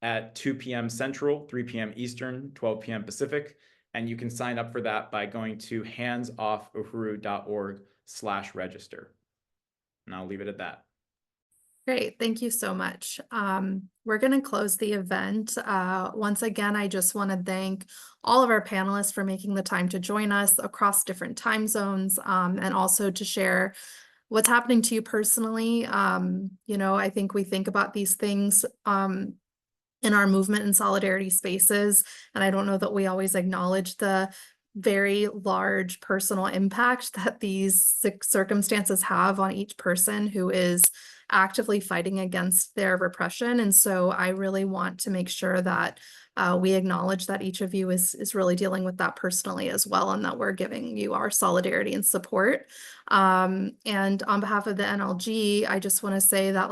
Speaker 3: at 2 p.m. Central, 3 p.m. Eastern, 12 p.m. Pacific. And you can sign up for that by going to handsoffuhuru.org/register. And I'll leave it at that.
Speaker 5: Great, thank you so much. We're going to close the event. Once again, I just want to thank all of our panelists for making the time to join us across different time zones, and also to share what's happening to you personally. I think we think about these things in our movement and solidarity spaces, and I don't know that we always acknowledge the very large personal impact that these circumstances have on each person who is actively fighting against their repression. And so I really want to make sure that we acknowledge that each of you is really dealing with that personally as well, and that we're giving you our solidarity and support. And on behalf of the NLG, I just want to say that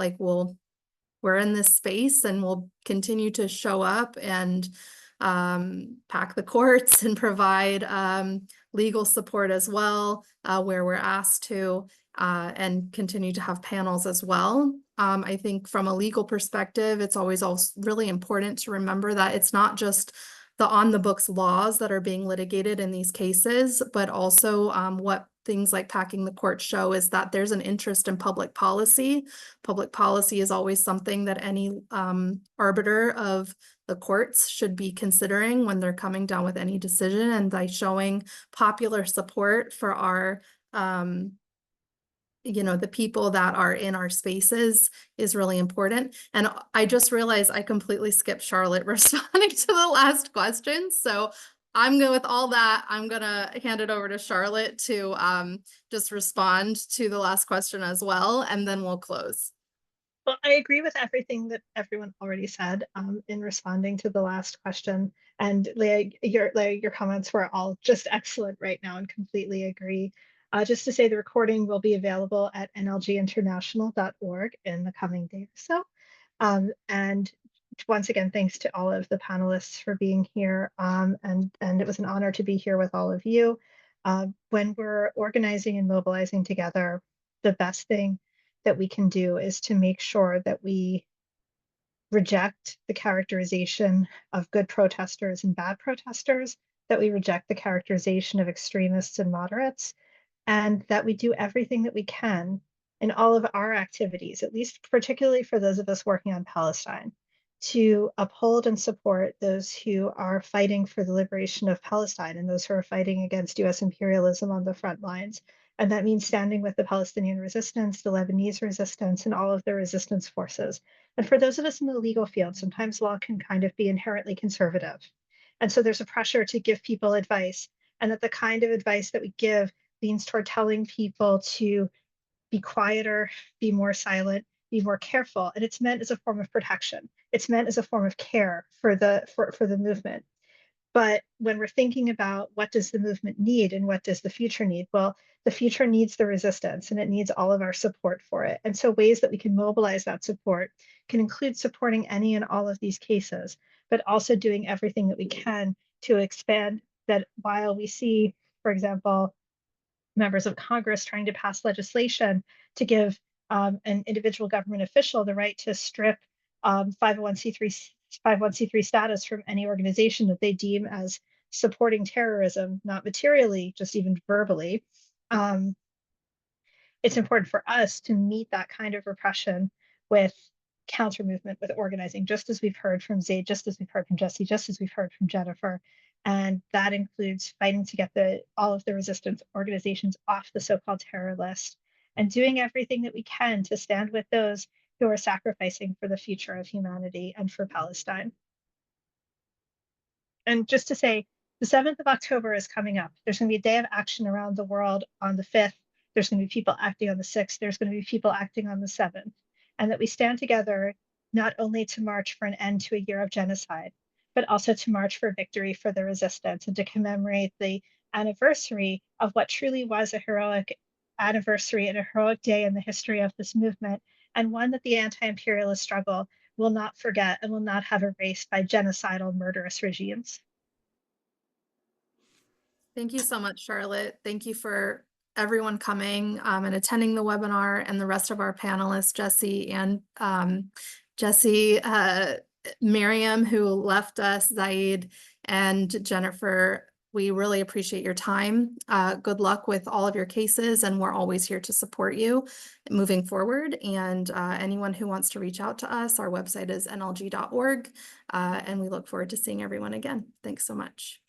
Speaker 5: we're in this space and we'll continue to show up and pack the courts and provide legal support as well where we're asked to, and continue to have panels as well. I think from a legal perspective, it's always also really important to remember that it's not just the on-the-books laws that are being litigated in these cases, but also what things like packing the court show is that there's an interest in public policy. Public policy is always something that any arbiter of the courts should be considering when they're coming down with any decision, and by showing popular support for our the people that are in our spaces is really important. And I just realized I completely skipped Charlotte responding to the last question. So I'm good with all that. I'm gonna hand it over to Charlotte to just respond to the last question as well, and then we'll close.
Speaker 8: Well, I agree with everything that everyone already said in responding to the last question. And Leah, your comments were all just excellent right now, and completely agree. Just to say, the recording will be available at nlginternational.org in the coming day or so. And once again, thanks to all of the panelists for being here. And it was an honor to be here with all of you. When we're organizing and mobilizing together, the best thing that we can do is to make sure that we reject the characterization of good protesters and bad protesters, that we reject the characterization of extremists and moderates, and that we do everything that we can in all of our activities, at least particularly for those of us working on Palestine, to uphold and support those who are fighting for the liberation of Palestine and those who are fighting against US imperialism on the front lines. And that means standing with the Palestinian resistance, the Lebanese resistance, and all of the resistance forces. And for those of us in the legal field, sometimes law can kind of be inherently conservative. And so there's a pressure to give people advice, and that the kind of advice that we give leans toward telling people to be quieter, be more silent, be more careful. And it's meant as a form of protection. It's meant as a form of care for the movement. But when we're thinking about what does the movement need and what does the future need, well, the future needs the resistance, and it needs all of our support for it. And so ways that we can mobilize that support can include supporting any and all of these cases, but also doing everything that we can to expand that. While we see, for example, members of Congress trying to pass legislation to give an individual government official the right to strip 501c3 status from any organization that they deem as supporting terrorism, not materially, just even verbally. It's important for us to meet that kind of repression with counter movement with organizing, just as we've heard from Zaid, just as we've heard from Jessie, just as we've heard from Jenipher. And that includes fighting to get all of the resistance organizations off the so-called terror list, and doing everything that we can to stand with those who are sacrificing for the future of humanity and for Palestine. And just to say, the 7th of October is coming up. There's going to be a day of action around the world on the 5th. There's going to be people acting on the 6th. There's going to be people acting on the 7th. And that we stand together not only to march for an end to a year of genocide, but also to march for victory for the resistance and to commemorate the anniversary of what truly was a heroic anniversary and a heroic day in the history of this movement, and one that the anti-imperialist struggle will not forget and will not have erased by genocidal, murderous regimes.
Speaker 5: Thank you so much, Charlotte. Thank you for everyone coming and attending the webinar, and the rest of our panelists, Jessie, Miriam, who left us, Zaid, and Jenipher. We really appreciate your time. Good luck with all of your cases, and we're always here to support you moving forward. And anyone who wants to reach out to us, our website is nlg.org, and we look forward to seeing everyone again. Thanks so much.